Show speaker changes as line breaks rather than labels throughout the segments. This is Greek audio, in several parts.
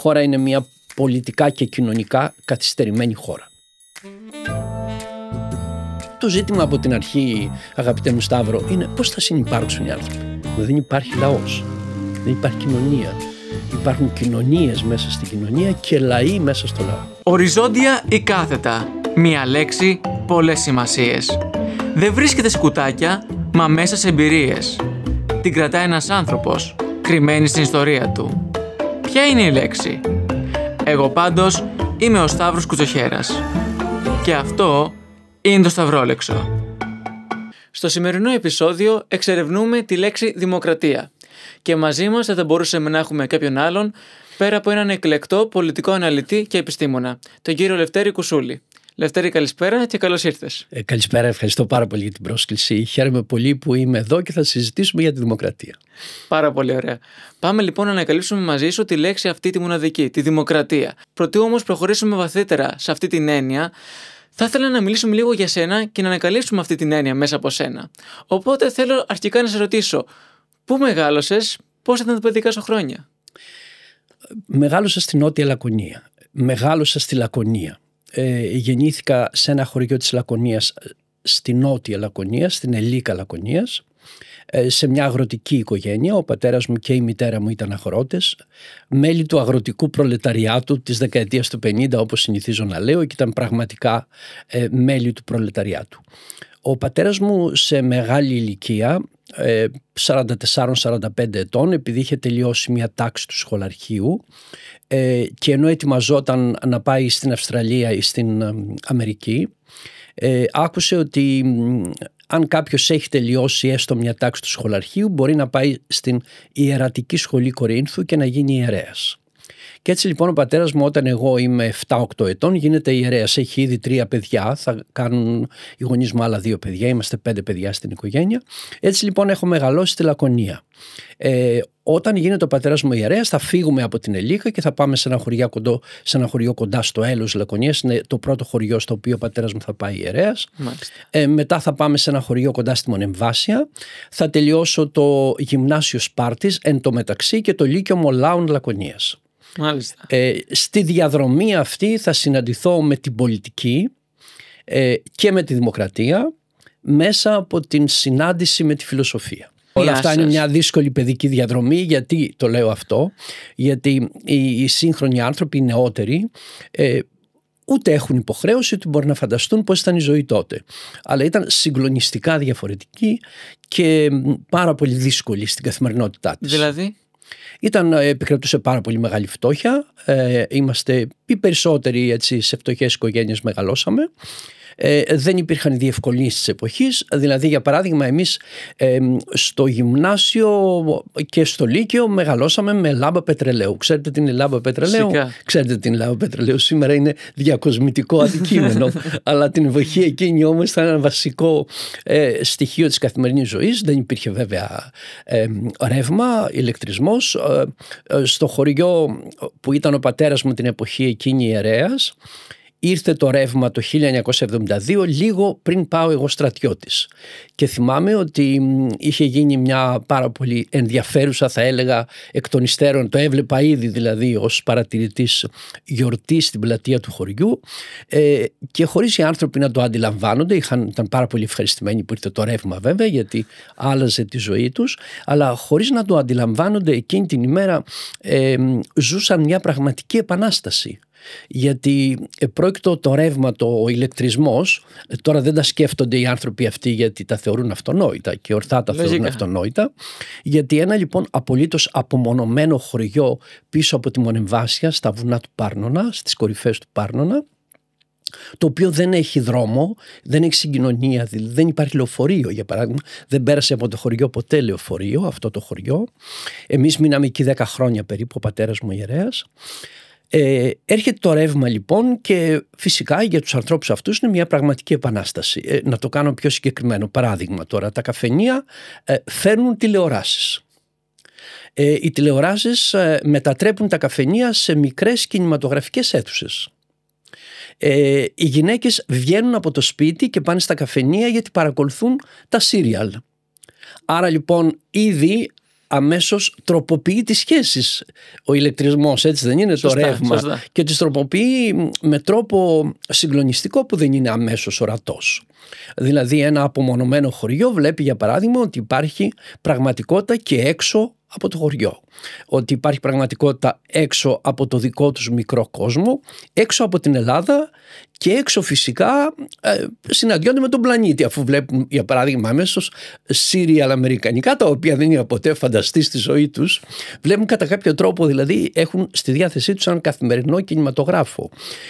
χώρα είναι μια πολιτικά και κοινωνικά καθυστερημένη χώρα. Το ζήτημα από την αρχή, αγαπητέ μου Σταύρο, είναι πώς θα συνυπάρξουν οι άνθρωποι. Δεν υπάρχει λαός, δεν υπάρχει κοινωνία. Υπάρχουν κοινωνίες μέσα στην κοινωνία και λαοί μέσα στο λαό.
Οριζόντια ή κάθετα. Μία λέξη, πολλές σημασίες. Δεν βρίσκεται σε κουτάκια, μα μέσα σε εμπειρίες. Την κρατάει ένας άνθρωπος, κρυμμένη στην ιστορία του. Ποια είναι η λέξη? Εγώ πάντως είμαι ο Σταύρος Κουτσοχέρας. Και αυτό είναι το Σταυρόλεξο. Στο σημερινό επεισόδιο εξερευνούμε τη λέξη δημοκρατία. Και μαζί μας δεν θα μπορούσαμε να έχουμε κάποιον άλλον πέρα από έναν εκλεκτό πολιτικό αναλυτή και επιστήμονα, τον κύριο Λευτέρη Κουσούλη. Λευτέρη, καλησπέρα και καλώς ήρθες.
Καλησπέρα, ευχαριστώ πάρα πολύ για την πρόσκληση. Χαίρομαι πολύ που είμαι εδώ και θα συζητήσουμε για τη δημοκρατία.
Πάρα πολύ ωραία. Πάμε λοιπόν να ανακαλύψουμε μαζί σου τη λέξη αυτή τη μοναδική, τη δημοκρατία. Προτού όμως προχωρήσουμε βαθύτερα σε αυτή την έννοια, θα ήθελα να μιλήσουμε λίγο για σένα και να ανακαλύψουμε αυτή την έννοια μέσα από σένα. Οπότε θέλω αρχικά να σε ρωτήσω, πού μεγάλωσες, πώς ήταν τα παιδικά σου χρόνια?
Μεγάλωσα στη Νότια Λακωνία. Μεγάλωσα στη Λακωνία. Γεννήθηκα σε ένα χωριό της Λακωνίας, στη Νότια Λακωνία, στην Ελίκα Λακωνίας, σε μια αγροτική οικογένεια. Ο πατέρας μου και η μητέρα μου ήταν αγρότες, μέλη του αγροτικού προλεταριάτου της δεκαετίας του 50, όπως συνηθίζω να λέω, και ήταν πραγματικά μέλη του προλεταριάτου. Ο πατέρας μου σε μεγάλη ηλικία, 44-45 ετών, επειδή είχε τελειώσει μια τάξη του σχολαρχείου και ενώ ετοιμαζόταν να πάει στην Αυστραλία ή στην Αμερική, άκουσε ότι αν κάποιος έχει τελειώσει έστω μια τάξη του σχολαρχείου μπορεί να πάει στην Ιερατική Σχολή Κορίνθου και να γίνει ιερέας. Και έτσι λοιπόν ο πατέρας μου, όταν εγώ είμαι 7-8 ετών, γίνεται ιερέας. Έχει ήδη 3 παιδιά, θα κάνουν οι γονείς μου άλλα 2 παιδιά, είμαστε 5 παιδιά στην οικογένεια. Έτσι λοιπόν έχω μεγαλώσει στη Λακωνία. Όταν γίνεται ο πατέρας μου ιερέας, θα φύγουμε από την Ελίκα και θα πάμε σε ένα χωριό κοντά στο Έλεος Λακωνίας. Είναι το πρώτο χωριό στο οποίο ο πατέρας μου θα πάει ιερέας. Μετά θα πάμε σε ένα χωριό κοντά στη Μονεμβάσια. Θα τελειώσω το γυμνάσιο Σπάρτης, εν τω μεταξύ και το Λύκειο Μολάων Λακωνίας. Στη διαδρομή αυτή θα συναντηθώ με την πολιτική και με τη δημοκρατία μέσα από την συνάντηση με τη φιλοσοφία. Όλα αυτά είναι μια δύσκολη παιδική διαδρομή. Γιατί το λέω αυτό? Γιατί οι σύγχρονοι άνθρωποι, οι νεότεροι, ούτε έχουν υποχρέωση, ούτε μπορεί να φανταστούν πώς ήταν η ζωή τότε. Αλλά ήταν συγκλονιστικά διαφορετική και πάρα πολύ δύσκολη στην καθημερινότητά της.
Δηλαδή?
Επικρατούσε πάρα πολύ μεγάλη φτώχεια. Είμαστε οι περισσότεροι έτσι, σε φτωχές οικογένειες μεγαλώσαμε. Δεν υπήρχαν οι διευκολύνσεις της εποχής. Δηλαδή, για παράδειγμα, εμείς στο γυμνάσιο και στο λύκειο μεγαλώσαμε με λάμπα πετρελαίου. Ξέρετε την λάμπα πετρελαίου? Ξέρετε την λάμπα πετρελαίου. Σήμερα είναι διακοσμητικό αντικείμενο. Αλλά την εποχή εκείνη όμως ήταν ένα βασικό στοιχείο της καθημερινής ζωής. Δεν υπήρχε βέβαια ρεύμα, ηλεκτρισμός. Στο χωριό που ήταν ο πατέρας μου την εποχή εκείνη ιερέας, ήρθε το ρεύμα το 1972, λίγο πριν πάω εγώ στρατιώτης. Και θυμάμαι ότι είχε γίνει μια πάρα πολύ ενδιαφέρουσα, θα έλεγα, εκ των υστέρων, το έβλεπα ήδη δηλαδή ως παρατηρητής, γιορτή στην πλατεία του χωριού, και χωρίς οι άνθρωποι να το αντιλαμβάνονται, ήταν πάρα πολύ ευχαριστημένοι που ήρθε το ρεύμα βέβαια, γιατί άλλαζε τη ζωή τους, αλλά χωρίς να το αντιλαμβάνονται εκείνη την ημέρα ζούσαν μια πραγματική επανάσταση. Γιατί πρόκειτο το ρεύμα, ο ηλεκτρισμός, τώρα δεν τα σκέφτονται οι άνθρωποι αυτοί γιατί τα θεωρούν αυτονόητα και ορθά τα θεωρούν αυτονόητα, γιατί ένα λοιπόν απολύτως απομονωμένο χωριό πίσω από τη Μονεμβάσια, στα βουνά του Πάρνονα, στις κορυφές του Πάρνονα, το οποίο δεν έχει δρόμο, δεν έχει συγκοινωνία, δεν υπάρχει λεωφορείο για παράδειγμα, δεν πέρασε από το χωριό ποτέ λεωφορείο αυτό το χωριό. Εμείς μείναμε εκεί 10 χρόνια περίπου, ο πατέρας μου ιερέας. Έρχεται το ρεύμα λοιπόν και φυσικά για τους ανθρώπους αυτούς είναι μια πραγματική επανάσταση. Να το κάνω πιο συγκεκριμένο παράδειγμα τώρα. Τα καφενεία φέρνουν τηλεοράσεις. Οι τηλεοράσεις μετατρέπουν τα καφενεία σε μικρές κινηματογραφικές αίθουσες. Οι γυναίκες βγαίνουν από το σπίτι και πάνε στα καφενεία γιατί παρακολουθούν τα σύριαλ. Άρα λοιπόν ήδη αμέσως τροποποιεί τις σχέσεις. Ο ηλεκτρισμός, έτσι δεν είναι?
Σωστά,
το ρεύμα.
σωστά.
Και τις τροποποιεί με τρόπο συγκλονιστικό που δεν είναι αμέσως ορατός. Δηλαδή ένα απομονωμένο χωριό βλέπει για παράδειγμα ότι υπάρχει πραγματικότητα και έξω από το χωριό. Ότι υπάρχει πραγματικότητα έξω από το δικό τους μικρό κόσμο, έξω από την Ελλάδα και έξω φυσικά συναντιόνται με τον πλανήτη, αφού βλέπουν για παράδειγμα αμέσως σύριαλ αμερικανικά, τα οποία δεν είναι ποτέ φανταστεί στη ζωή τους. Βλέπουν κατά κάποιο τρόπο, δηλαδή έχουν στη διάθεσή τους έναν καθημερινό κινηματογράφο.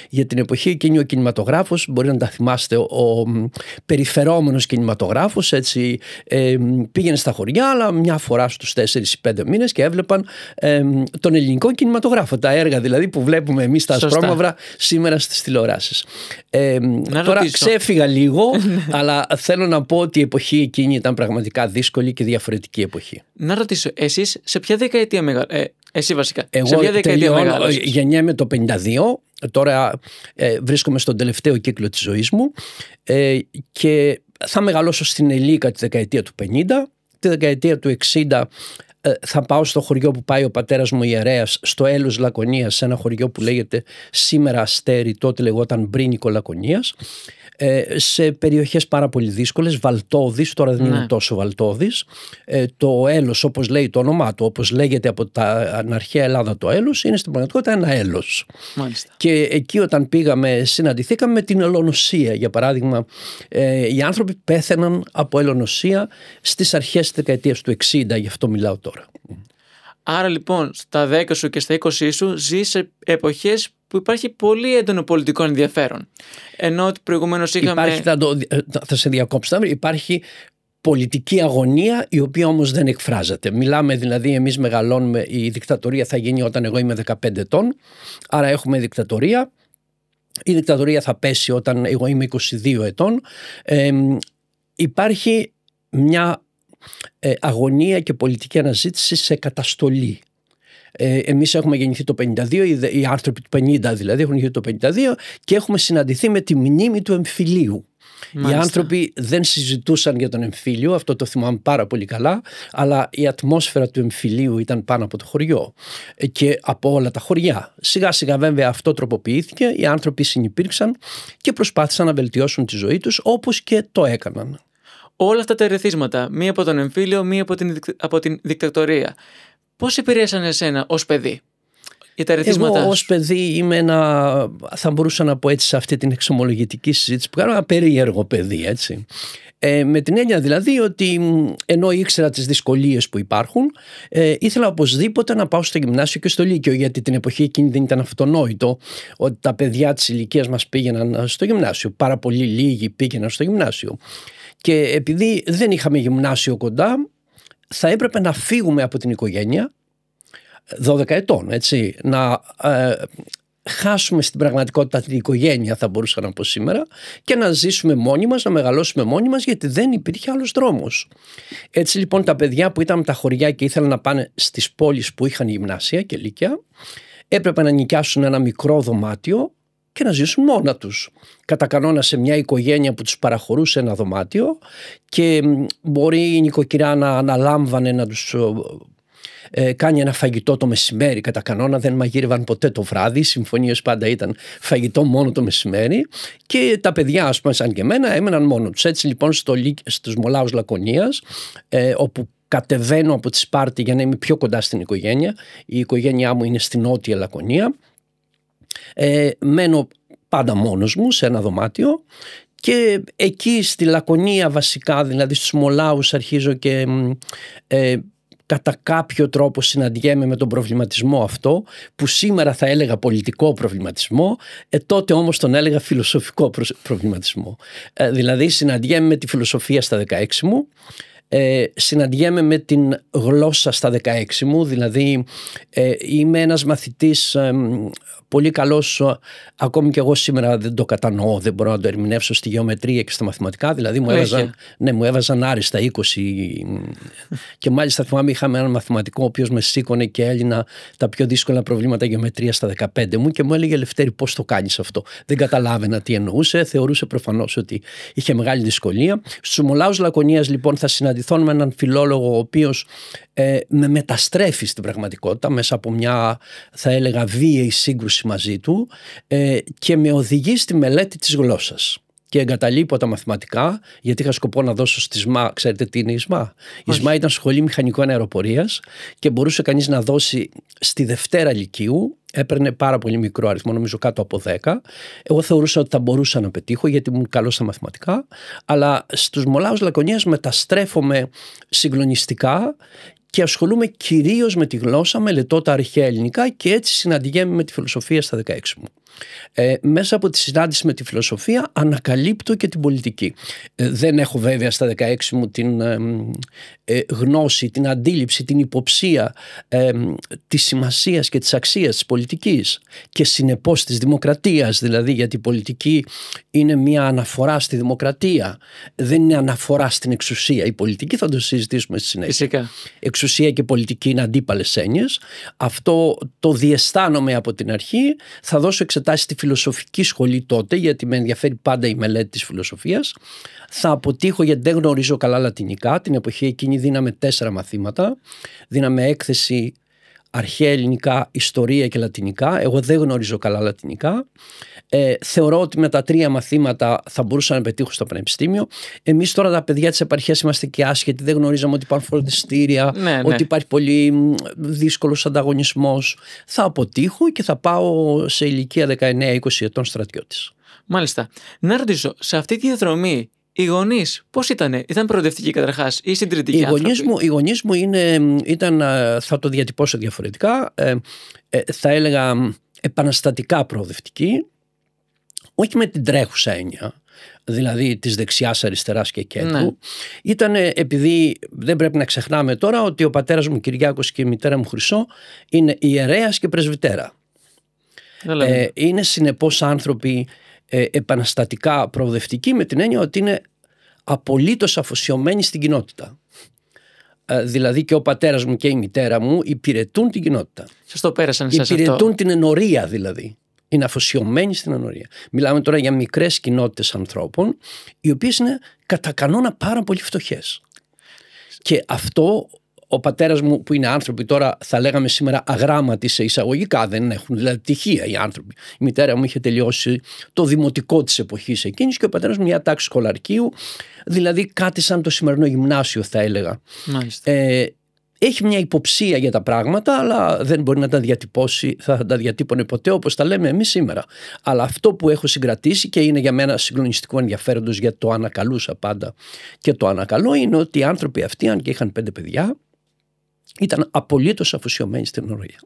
Για την εποχή εκείνη ο κινηματογράφος, μπορεί να τα θυμάστε, ο περιφερόμενος κινηματογράφος, έτσι, πήγαινε στα χωριά, αλλά μια φορά στους 4-5 μήνες και έβλεπαν τον ελληνικό κινηματογράφο, τα έργα δηλαδή που βλέπουμε εμείς τα ασπρόμαυρα σήμερα στις τηλεοράσεις. Τώρα ξέφυγα λίγο, αλλά θέλω να πω ότι η εποχή εκείνη ήταν πραγματικά δύσκολη και διαφορετική εποχή.
Να ρωτήσω, εσείς σε ποια δεκαετία εσύ βασικά,
εγώ
σε ποια δεκαετία μεγάλωσες?
Γεννιέμαι το 52, τώρα βρίσκομαι στον τελευταίο κύκλο της ζωής μου και θα μεγαλώσω στην Ελίκα τη δεκαετία του 50, τη δεκαετία του 60 θα πάω στο χωριό που πάει ο πατέρας μου ιερέας, στο Έλος Λακωνίας, σε ένα χωριό που λέγεται σήμερα Αστέρι, τότε λεγόταν Μπρίνικο Λακωνίας, σε περιοχές πάρα πολύ δύσκολες, Βαλτώδης, τώρα δεν είναι τόσο Βαλτώδης. Το Έλος, όπως λέει το όνομά του, όπως λέγεται από την αρχαία Ελλάδα το Έλος, είναι στην πραγματικότητα ένα έλος.
Μάλιστα.
Και εκεί όταν πήγαμε συναντηθήκαμε με την ελονοσία. Για παράδειγμα, οι άνθρωποι πέθαιναν από ελονοσία στις αρχές της δεκαετίας του 60, γι' αυτό μιλάω τώρα.
Άρα λοιπόν στα 10 σου και στα 20 σου ζεις σε εποχές που υπάρχει πολύ έντονο πολιτικό ενδιαφέρον. Ενώ ότι προηγουμένως είχαμε...
θα σε διακόψω, υπάρχει πολιτική αγωνία η οποία όμως δεν εκφράζεται. Μιλάμε δηλαδή, εμείς μεγαλώνουμε, η δικτατορία θα γίνει όταν εγώ είμαι 15 ετών, άρα έχουμε δικτατορία. Η δικτατορία θα πέσει όταν εγώ είμαι 22 ετών. Υπάρχει μια αγωνία και πολιτική αναζήτηση σε καταστολή. Εμείς έχουμε γεννηθεί το 52, οι άνθρωποι του 50 δηλαδή έχουν γεννηθεί το 52 και έχουμε συναντηθεί με τη μνήμη του εμφυλίου. Μάλιστα. Οι άνθρωποι δεν συζητούσαν για τον εμφύλιο, αυτό το θυμάμαι πάρα πολύ καλά, αλλά η ατμόσφαιρα του εμφυλίου ήταν πάνω από το χωριό και από όλα τα χωριά. Σιγά σιγά βέβαια αυτό τροποποιήθηκε, οι άνθρωποι συνυπήρξαν και προσπάθησαν να βελτιώσουν τη ζωή τους, όπως και το έκαναν.
Όλα αυτά τα ερεθίσματα, μία από τον εμφύλιο, μία από την δικτατορία, πώς επηρέασαν εσένα ως παιδί?
Εγώ ως παιδί είμαι θα μπορούσα να πω έτσι σε αυτή την εξομολογητική συζήτηση που κάνω, ένα περίεργο παιδί, έτσι. Με την έννοια δηλαδή ότι ενώ ήξερα τις δυσκολίες που υπάρχουν, ήθελα οπωσδήποτε να πάω στο γυμνάσιο και στο λύκειο, γιατί την εποχή εκείνη δεν ήταν αυτονόητο ότι τα παιδιά της ηλικίας μας πήγαιναν στο γυμνάσιο. Πάρα πολύ λίγοι πήγαιναν στο γυμνάσιο. Και επειδή δεν είχαμε γυμνάσιο κοντά, θα έπρεπε να φύγουμε από την οικογένεια 12 ετών, έτσι, να χάσουμε στην πραγματικότητα την οικογένεια, θα μπορούσα να πω σήμερα, και να ζήσουμε μόνοι μας, να μεγαλώσουμε μόνοι μας, γιατί δεν υπήρχε άλλος δρόμος. Έτσι λοιπόν τα παιδιά που ήταν με τα χωριά και ήθελαν να πάνε στις πόλεις που είχαν γυμνάσια και λύκεια, έπρεπε να νοικιάσουν ένα μικρό δωμάτιο και να ζήσουν μόνα τους. Κατά κανόνα σε μια οικογένεια που τους παραχωρούσε ένα δωμάτιο και μπορεί η νοικοκυρά να αναλάμβανε να τους κάνει ένα φαγητό το μεσημέρι. Κατά κανόνα δεν μαγείρευαν ποτέ το βράδυ, οι συμφωνίες πάντα ήταν φαγητό μόνο το μεσημέρι και τα παιδιά, ας πούμε, σαν και εμένα, έμεναν μόνο τους. Έτσι λοιπόν στους Μολάους Λακωνίας, όπου κατεβαίνω από τη Σπάρτη για να είμαι πιο κοντά στην οικογένεια, η οικογένειά μου είναι στην Νότια Λακωνία, μένω πάντα μόνος μου σε ένα δωμάτιο και εκεί στη Λακωνία βασικά, δηλαδή στους Μολάους, αρχίζω και κατά κάποιο τρόπο συναντιέμαι με τον προβληματισμό αυτό, που σήμερα θα έλεγα πολιτικό προβληματισμό, τότε όμως τον έλεγα φιλοσοφικό προβληματισμό. Δηλαδή συναντιέμαι με τη φιλοσοφία στα 16 μου, συναντιέμαι με την γλώσσα στα 16 μου, δηλαδή είμαι ένας μαθητής πολύ καλός, ακόμη και εγώ σήμερα δεν το κατανοώ, δεν μπορώ να το ερμηνεύσω στη γεωμετρία και στα μαθηματικά, δηλαδή μου έβαζαν άριστα 20 και μάλιστα θυμάμαι είχαμε έναν μαθηματικό ο οποίος με σήκωνε και έλυνα τα πιο δύσκολα προβλήματα γεωμετρίας στα 15 μου και μου έλεγε «Λευτέρη, πώς το κάνεις αυτό?» Δεν καταλάβαινα τι εννοούσε, θεωρούσε προφανώς ότι είχε μεγάλη δυσκολία. Στους Μολάους Λακωνίας λοιπόν θα συναντηθώ συναντηθώ με έναν φιλόλογο ο οποίος με μεταστρέφει στην πραγματικότητα μέσα από μια, θα έλεγα, βίαιη σύγκρουση μαζί του και με οδηγεί στη μελέτη της γλώσσας. Και εγκαταλείπω τα μαθηματικά, γιατί είχα σκοπό να δώσω στη ΣΜΑ. Ξέρετε τι είναι η ΣΜΑ? Η ΣΜΑ ήταν Σχολή Μηχανικών Αεροπορίας και μπορούσε κανείς να δώσει στη Δευτέρα Λυκείου. Έπαιρνε πάρα πολύ μικρό αριθμό, νομίζω κάτω από 10. Εγώ θεωρούσα ότι θα μπορούσα να πετύχω, γιατί ήμουν καλός στα μαθηματικά. Αλλά στους Μολάους Λακωνίας μεταστρέφομαι συγκλονιστικά και ασχολούμαι κυρίως με τη γλώσσα, μελετώ τα αρχαία ελληνικά και έτσι συναντιέμαι με τη φιλοσοφία στα 16 μου. Μέσα από τη συνάντηση με τη φιλοσοφία ανακαλύπτω και την πολιτική. Δεν έχω βέβαια στα 16 μου την γνώση, την αντίληψη, την υποψία της σημασίας και της αξίας της πολιτικής και συνεπώς της δημοκρατίας, δηλαδή, γιατί η πολιτική είναι μια αναφορά στη δημοκρατία, δεν είναι αναφορά στην εξουσία. Η πολιτική θα το συζητήσουμε στη συνέχεια.
Φυσικά.
Εξουσία και πολιτική είναι αντίπαλες έννοιες. Αυτό το διαισθάνομαι από την αρχή. Θα δώσω εξετάσεις στη φιλοσοφική σχολή τότε, γιατί με ενδιαφέρει πάντα η μελέτη της φιλοσοφίας. Θα αποτύχω γιατί δεν γνωρίζω καλά λατινικά. Την εποχή εκείνη δίναμε 4 μαθήματα. Δίναμε έκθεση αρχαία ελληνικά, ιστορία και λατινικά. Εγώ δεν γνωρίζω καλά λατινικά. Θεωρώ ότι με τα 3 μαθήματα θα μπορούσα να πετύχω στο πανεπιστήμιο. Εμείς τώρα τα παιδιά της επαρχίας είμαστε και άσχετοι. Δεν γνωρίζαμε ότι υπάρχουν φροντιστήρια, ότι υπάρχει πολύ δύσκολος ανταγωνισμός. Θα αποτύχω και θα πάω σε ηλικία 19-20 ετών στρατιώτης.
Μάλιστα. Να ρωτήσω, σε αυτή τη διαδρομή οι γονείς πώς ήταν προοδευτικοί καταρχάς ή συντηρητικοί άνθρωποι?
Οι γονείς μου ήταν, θα το διατυπώσω διαφορετικά, θα έλεγα επαναστατικά προοδευτικοί, όχι με την τρέχουσα έννοια, δηλαδή της δεξιάς, αριστεράς και κέντρου. Ναι. Ήταν επειδή δεν πρέπει να ξεχνάμε τώρα ότι ο πατέρας μου Κυριάκος και η μητέρα μου Χρυσό είναι ιερέας και πρεσβυτέρα. Είναι συνεπώς άνθρωποι επαναστατικά προοδευτικοί, με την έννοια ότι είναι απολύτως αφοσιωμένοι στην κοινότητα. Δηλαδή και ο πατέρας μου και η μητέρα μου υπηρετούν την κοινότητα.
Σας το πέρασαν εσάς αυτό?
Υπηρετούν την ενορία δηλαδή. Είναι αφοσιωμένοι στην ενορία. Μιλάμε τώρα για μικρές κοινότητες ανθρώπων, οι οποίες είναι κατά κανόνα πάρα πολύ φτωχές. Και αυτό ο πατέρας μου, που είναι άνθρωποι τώρα θα λέγαμε σήμερα αγράμματοι σε εισαγωγικά, δεν έχουν δηλαδή τυχεία οι άνθρωποι. Η μητέρα μου είχε τελειώσει το δημοτικό της εποχής εκείνης και ο πατέρας μου μια τάξη σχολαρκείου, δηλαδή κάτι σαν το σημερινό γυμνάσιο θα έλεγα. Έχει μια υποψία για τα πράγματα, αλλά δεν μπορεί να τα διατυπώσει, θα τα διατύπωνε ποτέ όπως τα λέμε εμείς σήμερα. Αλλά αυτό που έχω συγκρατήσει και είναι για μένα συγκλονιστικό ενδιαφέροντος, γιατί το ανακαλούσα πάντα και το ανακαλώ, είναι ότι οι άνθρωποι αυτοί, αν και είχαν 5 παιδιά, ήταν απολύτως αφοσιωμένοι στην ενορία.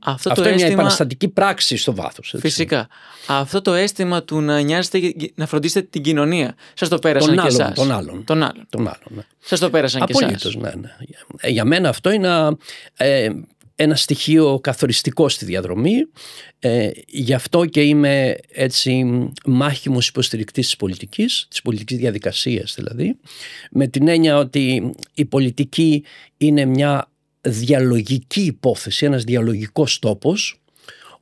Αυτό είναι μια επαναστατική πράξη στο βάθος. Έτσι.
Φυσικά. Αυτό το αίσθημα του να νοιάζετε, να φροντίσετε την κοινωνία, σας το πέρασαν και εσάς?
Τον άλλον.
Ναι. Σας το πέρασαν και εσάς?
Απολύτως, ναι. Για μένα αυτό είναι ένα στοιχείο καθοριστικό στη διαδρομή. Γι' αυτό και είμαι έτσι μάχημος υποστηρικτής της πολιτικής διαδικασίας δηλαδή, με την έννοια ότι η πολιτική είναι μια διαλογική υπόθεση, ένας διαλογικός τόπος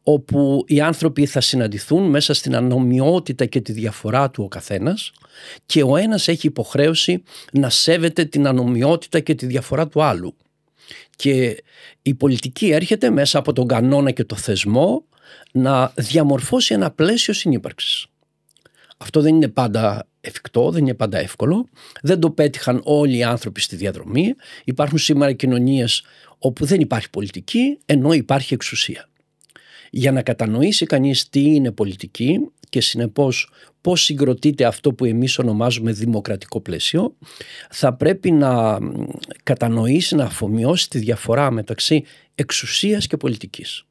όπου οι άνθρωποι θα συναντηθούν μέσα στην ανομοιότητα και τη διαφορά του ο καθένας και ο ένας έχει υποχρέωση να σέβεται την ανομοιότητα και τη διαφορά του άλλου. Και η πολιτική έρχεται μέσα από τον κανόνα και το θεσμό να διαμορφώσει ένα πλαίσιο συνύπαρξης. Αυτό δεν είναι πάντα εφικτό, δεν είναι πάντα εύκολο. Δεν το πέτυχαν όλοι οι άνθρωποι στη διαδρομή. Υπάρχουν σήμερα κοινωνίες όπου δεν υπάρχει πολιτική, ενώ υπάρχει εξουσία. Για να κατανοήσει κανείς τι είναι πολιτική και συνεπώς πώς συγκροτείται αυτό που εμείς ονομάζουμε δημοκρατικό πλαίσιο, θα πρέπει να κατανοήσει, να αφομοιώσει τη διαφορά μεταξύ εξουσίας και πολιτικής.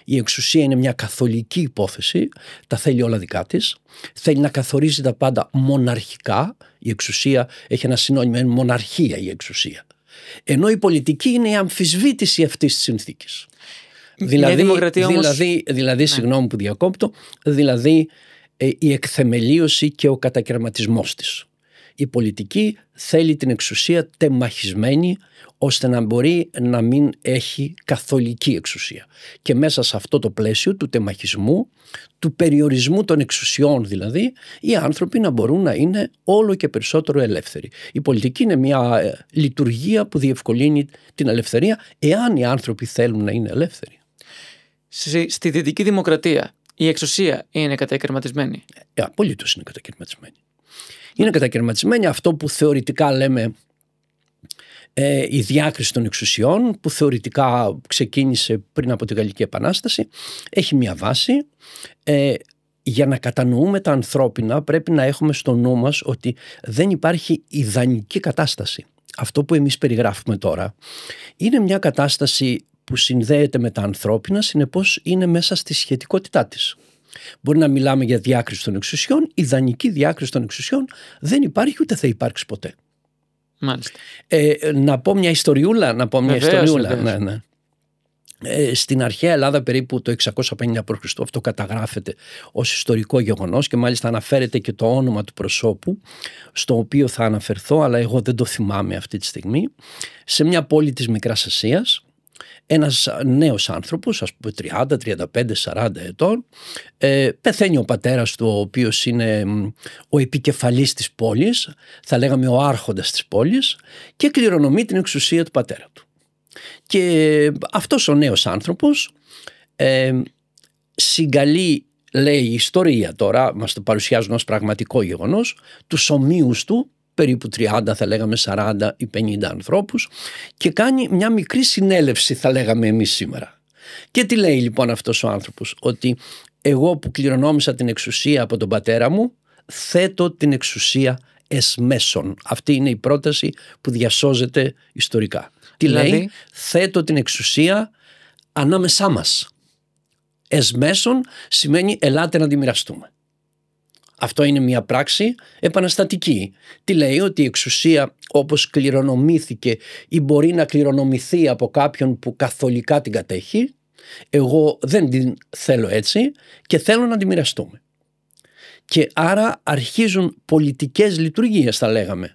Η εξουσία είναι μια καθολική υπόθεση, τα θέλει όλα δικά της, θέλει να καθορίζει τα πάντα μοναρχικά. Η εξουσία έχει ένα συνώνυμο, είναι μοναρχία η εξουσία. Ενώ η πολιτική είναι η αμφισβήτηση αυτής της συνθήκης. Δηλαδή, συγγνώμη που διακόπτω, δηλαδή η εκθεμελίωση και ο κατακαιρματισμός της. Η πολιτική θέλει την εξουσία τεμαχισμένη, ώστε να μπορεί να μην έχει καθολική εξουσία. Και μέσα σε αυτό το πλαίσιο του τεμαχισμού, του περιορισμού των εξουσιών δηλαδή, οι άνθρωποι να μπορούν να είναι όλο και περισσότερο ελεύθεροι. Η πολιτική είναι μια λειτουργία που διευκολύνει την ελευθερία, εάν οι άνθρωποι θέλουν να είναι ελεύθεροι.
Στη δυτική δημοκρατία η εξουσία είναι κατακαιρματισμένη?
Απολύτως είναι κατακαιρματισμένη. Είναι κατακαιρματισμένη, αυτό που θεωρητικά λέμε η διάκριση των εξουσιών, που θεωρητικά ξεκίνησε πριν από τη Γαλλική Επανάσταση, έχει μια βάση. Για να κατανοούμε τα ανθρώπινα πρέπει να έχουμε στο νου μας ότι δεν υπάρχει ιδανική κατάσταση. Αυτό που εμείς περιγράφουμε τώρα είναι μια κατάσταση που συνδέεται με τα ανθρώπινα, συνεπώς είναι μέσα στη σχετικότητά της. Μπορεί να μιλάμε για διάκριση των εξουσιών, ιδανική διάκριση των εξουσιών δεν υπάρχει ούτε θα υπάρξει ποτέ.
Μάλιστα.
Να πω μια ιστοριούλα.
Βεβαίως.
Ναι. Στην αρχαία Ελλάδα περίπου το 650 π.Χ. αυτό καταγράφεται ως ιστορικό γεγονός και μάλιστα αναφέρεται και το όνομα του προσώπου, στο οποίο θα αναφερθώ, αλλά εγώ δεν το θυμάμαι αυτή τη στιγμή. Σε μια πόλη της Μικράς Ασίας, ένας νέος άνθρωπος, ας πούμε 30, 35, 40 ετών, πεθαίνει ο πατέρας του, ο οποίος είναι ο επικεφαλής της πόλης, θα λέγαμε ο άρχοντας της πόλης, και κληρονομεί την εξουσία του πατέρα του. Και αυτός ο νέος άνθρωπος συγκαλεί, λέει η ιστορία τώρα, μας το παρουσιάζουν ως πραγματικό γεγονός, τους ομοίους του, περίπου 30 θα λέγαμε 40 ή 50 ανθρώπους, και κάνει μια μικρή συνέλευση θα λέγαμε εμείς σήμερα. Και τι λέει λοιπόν αυτός ο άνθρωπος? Ότι εγώ που κληρονόμησα την εξουσία από τον πατέρα μου, θέτω την εξουσία εις μέσον. Αυτή είναι η πρόταση που διασώζεται ιστορικά. Τι λέει? Θέτω την εξουσία ανάμεσά μας. Εις μέσον σημαίνει ελάτε να τη μοιραστούμε. Αυτό είναι μια πράξη επαναστατική. Τι λέει? Ότι η εξουσία όπως κληρονομήθηκε ή μπορεί να κληρονομηθεί από κάποιον που καθολικά την κατέχει, εγώ δεν την θέλω έτσι και θέλω να τη μοιραστούμε. Και άρα αρχίζουν πολιτικές λειτουργίες θα λέγαμε.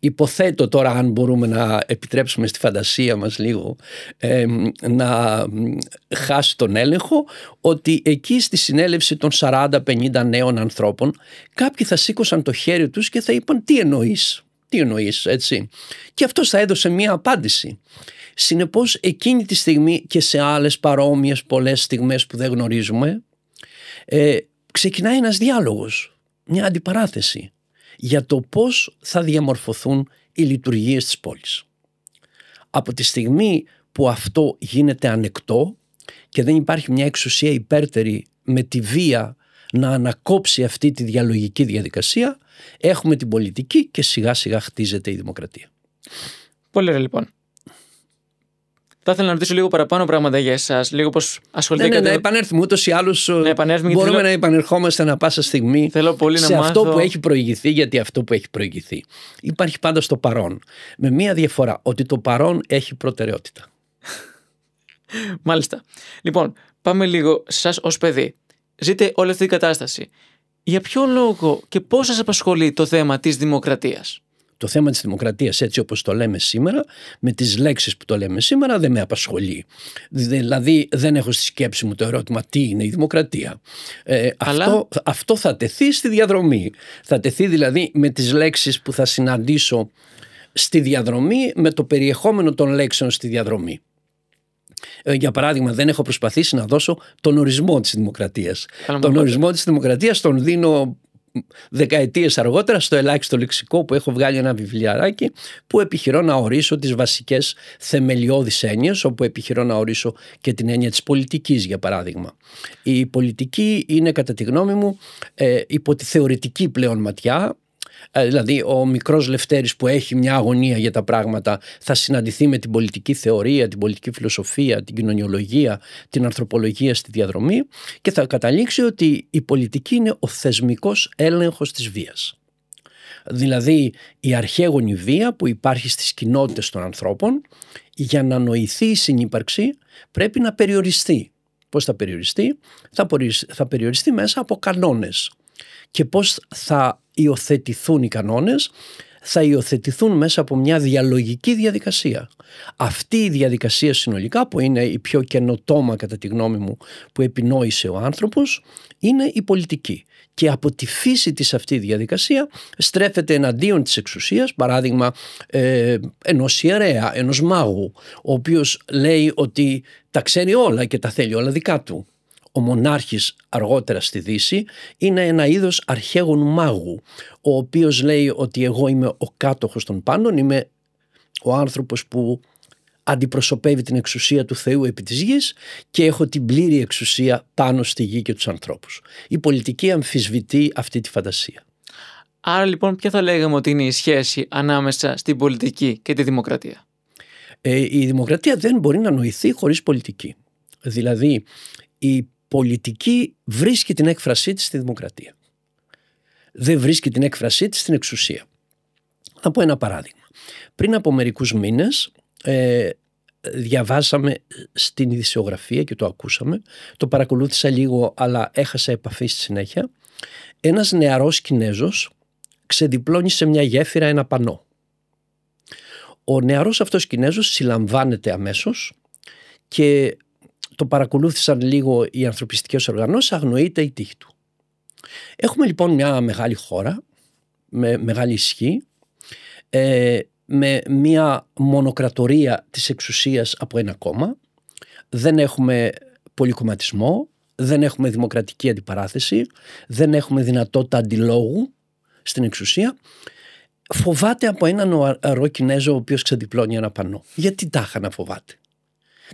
Υποθέτω τώρα, αν μπορούμε να επιτρέψουμε στη φαντασία μας λίγο να χάσει τον έλεγχο, ότι εκεί στη συνέλευση των 40-50 νέων ανθρώπων κάποιοι θα σήκωσαν το χέρι τους και θα είπαν τι εννοείς έτσι. Και αυτός θα έδωσε μία απάντηση. Συνεπώς εκείνη τη στιγμή και σε άλλες παρόμοιες πολλές στιγμές που δεν γνωρίζουμε, ξεκινάει ένας διάλογος, μια αντιπαράθεση για το πώς θα διαμορφωθούν οι λειτουργίες της πόλης. Από τη στιγμή που αυτό γίνεται ανεκτό και δεν υπάρχει μια εξουσία υπέρτερη με τη βία να ανακόψει αυτή τη διαλογική διαδικασία, έχουμε την πολιτική και σιγά σιγά χτίζεται η δημοκρατία.
Πολύ ωραία λοιπόν. Θα ήθελα να ρωτήσω λίγο παραπάνω πράγματα για εσάς, λίγο πώς ασχοληθήκατε.
Ναι, επανέλθουμε ούτως ή άλλως. Μπορούμε να επανερχόμαστε ανά πάσα στιγμή σε αυτό που έχει προηγηθεί, γιατί αυτό που έχει προηγηθεί υπάρχει πάντα στο παρόν. Με μία διαφορά, ότι το παρόν έχει προτεραιότητα.
Μάλιστα. Λοιπόν, πάμε λίγο σε εσάς ως παιδί. Ζείτε όλη αυτή την κατάσταση. Για ποιο λόγο και πώς σας απασχολεί το θέμα της δημοκρατίας?
Το θέμα της δημοκρατίας έτσι όπως το λέμε σήμερα, με τις λέξεις που το λέμε σήμερα, δεν με απασχολεί. Δεν έχω στη σκέψη μου το ερώτημα τι είναι η δημοκρατία. Αυτό θα τεθεί στη διαδρομή. Θα τεθεί δηλαδή με τις λέξεις που θα συναντήσω στη διαδρομή, με το περιεχόμενο των λέξεων στη διαδρομή. Για παράδειγμα, δεν έχω προσπαθήσει να δώσω τον ορισμό της δημοκρατίας. Τον ορισμό της δημοκρατίας τον δίνω δεκαετίες αργότερα στο ελάχιστο λεξικό που έχω βγάλει ένα βιβλιαράκι που επιχειρώ να ορίσω τις βασικές θεμελιώδεις έννοιες, όπου επιχειρώ να ορίσω και την έννοια της πολιτικής για παράδειγμα. Η πολιτική είναι κατά τη γνώμη μου υπό τη θεωρητική πλέον ματιά. Δηλαδή ο μικρός Λευτέρης που έχει μια αγωνία για τα πράγματα θα συναντηθεί με την πολιτική θεωρία, την πολιτική φιλοσοφία, την κοινωνιολογία, την ανθρωπολογία στη διαδρομή και θα καταλήξει ότι η πολιτική είναι ο θεσμικός έλεγχος της βίας. Δηλαδή η αρχαίγονη βία που υπάρχει στις κοινότητες των ανθρώπων, για να νοηθεί η συνύπαρξη πρέπει να περιοριστεί. Πώς θα περιοριστεί? Θα περιοριστεί μέσα από κανόνες. Και πώς θα υιοθετηθούν οι κανόνες? Θα υιοθετηθούν μέσα από μια διαλογική διαδικασία. Αυτή η διαδικασία συνολικά, που είναι η πιο καινοτόμα κατά τη γνώμη μου που επινόησε ο άνθρωπος, είναι η πολιτική. Και από τη φύση της αυτή η διαδικασία στρέφεται εναντίον της εξουσίας, παράδειγμα ενός ιερέα, ενός μάγου, ο οποίος λέει ότι τα ξέρει όλα και τα θέλει όλα δικά του. Ο μονάρχης αργότερα στη Δύση είναι ένα είδος αρχαίγονου μάγου, ο οποίος λέει ότι εγώ είμαι ο κάτοχος των πάντων, είμαι ο άνθρωπος που αντιπροσωπεύει την εξουσία του Θεού επί της γης και έχω την πλήρη εξουσία πάνω στη γη και τους ανθρώπους. Η πολιτική αμφισβητεί αυτή τη φαντασία.
Άρα λοιπόν ποια θα λέγαμε ότι είναι η σχέση ανάμεσα στην πολιτική και τη δημοκρατία?
Η δημοκρατία δεν μπορεί να νοηθεί χωρίς πολιτική. Δηλαδή η πολιτική βρίσκει την έκφρασή της στη δημοκρατία. Δεν βρίσκει την έκφρασή της στην εξουσία. Θα πω ένα παράδειγμα. Πριν από μερικούς μήνες διαβάσαμε στην ειδησιογραφία και το ακούσαμε, το παρακολούθησα λίγο αλλά έχασα επαφή στη συνέχεια. Ένας νεαρός Κινέζος ξεδιπλώνει σε μια γέφυρα ένα πανό. Ο νεαρός αυτός Κινέζος συλλαμβάνεται αμέσως και το παρακολούθησαν λίγο οι ανθρωπιστικές οργανώσεις, αγνοείται η τύχη του. Έχουμε λοιπόν μια μεγάλη χώρα με μεγάλη ισχύ, με μια μονοκρατορία της εξουσίας από ένα κόμμα, δεν έχουμε πολυκομματισμό, δεν έχουμε δημοκρατική αντιπαράθεση, δεν έχουμε δυνατότητα αντιλόγου στην εξουσία. Φοβάται από έναν νεαρό Κινέζο ο οποίος ξεδιπλώνει ένα πανό. Γιατί τάχα να φοβάται?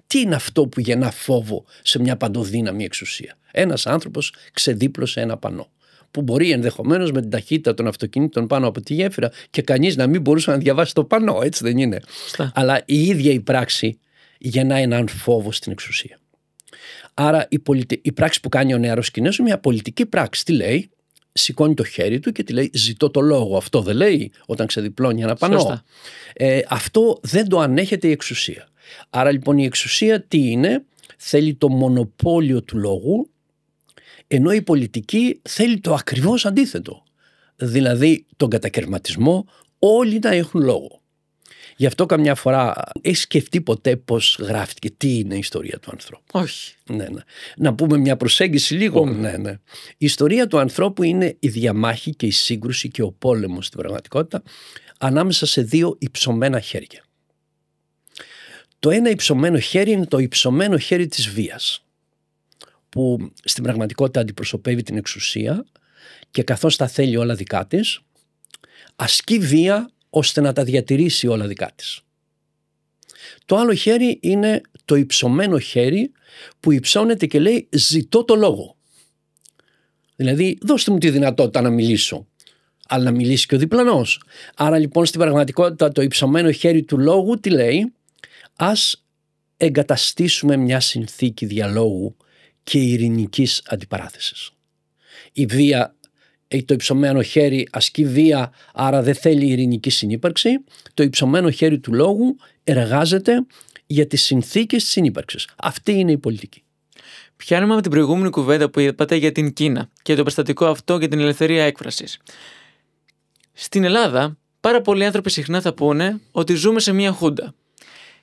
Τι είναι αυτό που γεννά φόβο σε μια παντοδύναμη εξουσία? Ένας άνθρωπος ξεδίπλωσε ένα πανό που μπορεί ενδεχομένως με την ταχύτητα των αυτοκινήτων πάνω από τη γέφυρα και κανείς να μην μπορούσε να διαβάσει το πανό, έτσι δεν είναι? Αλλά η ίδια η πράξη γεννά έναν φόβο στην εξουσία. Άρα η πράξη που κάνει ο νεαρός Κινέζος είναι μια πολιτική πράξη. Τι λέει? Σηκώνει το χέρι του και τη λέει ζητώ το λόγο. Αυτό δεν λέει όταν ξεδιπλώνει ένα πανό? Αυτό δεν το ανέχεται η εξουσία. Άρα λοιπόν η εξουσία τι είναι? Θέλει το μονοπόλιο του λόγου, ενώ η πολιτική θέλει το ακριβώς αντίθετο. Δηλαδή τον κατακαιρματισμό, όλοι να έχουν λόγο. Γι' αυτό καμιά φορά έχεις σκεφτεί ποτέ πώς γράφτηκε, τι είναι η ιστορία του ανθρώπου?
Όχι.
Ναι. Να πούμε μια προσέγγιση λίγο. Ναι. Η ιστορία του ανθρώπου είναι η διαμάχη και η σύγκρουση και ο πόλεμος στην πραγματικότητα ανάμεσα σε δύο υψωμένα χέρια. Το ένα υψωμένο χέρι είναι το υψωμένο χέρι της βίας, που στην πραγματικότητα αντιπροσωπεύει την εξουσία και καθώς τα θέλει όλα δικά της, ασκεί βία ώστε να τα διατηρήσει όλα δικά της. Το άλλο χέρι είναι το υψωμένο χέρι που υψώνεται και λέει ζητώ το λόγο. Δηλαδή δώστε μου τη δυνατότητα να μιλήσω, αλλά να μιλήσει και ο διπλανός. Άρα λοιπόν στην πραγματικότητα το υψωμένο χέρι του λόγου τι λέει? Ας εγκαταστήσουμε μια συνθήκη διαλόγου και ειρηνικής αντιπαράθεσης. Η βία, το υψωμένο χέρι ασκεί βία, άρα δεν θέλει ειρηνική συνύπαρξη. Το υψωμένο χέρι του λόγου εργάζεται για τις συνθήκες της συνύπαρξης. Αυτή είναι η πολιτική.
Πιάνουμε με την προηγούμενη κουβέντα που είπατε για την Κίνα και το περιστατικό αυτό για την ελευθερία έκφρασης. Στην Ελλάδα, πάρα πολλοί άνθρωποι συχνά θα πούνε ότι ζούμε σε μια χούντα.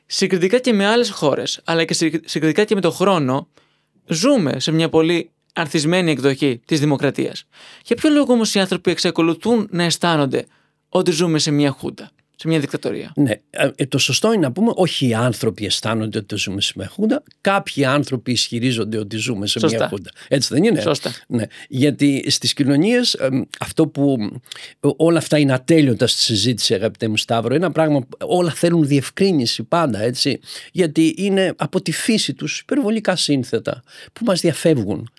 Συγκριτικά και με άλλες χώρες, αλλά και συγκριτικά και με τον χρόνο, ζούμε σε μια πολύ ανθισμένη εκδοχή της δημοκρατίας. Για ποιο λόγο όμως οι άνθρωποι εξακολουθούν να αισθάνονται ότι ζούμε σε μια χούντα, σε μια δικτατορία?
Ναι, το σωστό είναι να πούμε όχι οι άνθρωποι αισθάνονται ότι ζούμε σε μια χούντα, κάποιοι άνθρωποι ισχυρίζονται ότι ζούμε σε μια χούντα. Έτσι δεν είναι?
Σωστά.
Ναι, γιατί στις κοινωνίες αυτό που όλα αυτά είναι ατέλειωτα στη συζήτηση, αγαπητέ μου Σταύρο, είναι ένα πράγμα που όλα θέλουν διευκρίνηση πάντα, έτσι, γιατί είναι από τη φύση τους υπερβολικά σύνθετα που μας διαφεύγουν.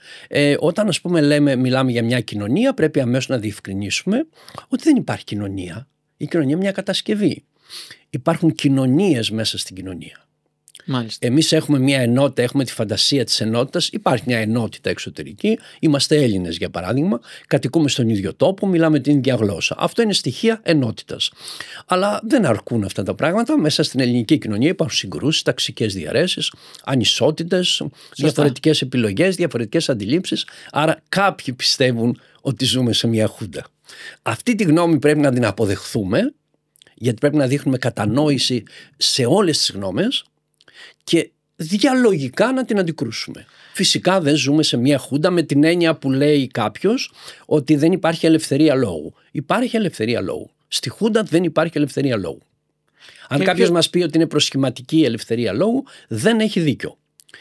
Όταν ας πούμε μιλάμε για μια κοινωνία, πρέπει αμέσως να διευκρινίσουμε ότι δεν υπάρχει κοινωνία. Η κοινωνία είναι μια κατασκευή. Υπάρχουν κοινωνίες μέσα στην κοινωνία. Εμείς έχουμε μια ενότητα, έχουμε τη φαντασία της ενότητας, υπάρχει μια ενότητα εξωτερική, είμαστε Έλληνες για παράδειγμα, κατοικούμε στον ίδιο τόπο, μιλάμε την ίδια γλώσσα. Αυτό είναι στοιχεία ενότητας. Αλλά δεν αρκούν αυτά τα πράγματα. Μέσα στην ελληνική κοινωνία υπάρχουν συγκρούσεις, ταξικές διαρρέσεις, ανισότητες, διαφορετικές επιλογές, διαφορετικές αντιλήψεις. Άρα κάποιοι πιστεύουν ότι ζούμε σε μια χούντα. Αυτή τη γνώμη πρέπει να την αποδεχθούμε, γιατί πρέπει να δείχνουμε κατανόηση σε όλες τις γνώμες και διαλογικά να την αντικρούσουμε. Φυσικά δεν ζούμε σε μια χούντα με την έννοια που λέει κάποιος ότι δεν υπάρχει ελευθερία λόγου. Υπάρχει ελευθερία λόγου. Στη χούντα δεν υπάρχει ελευθερία λόγου. Αν κάποιος μας πει ότι είναι προσχηματική η ελευθερία λόγου, δεν έχει δίκιο.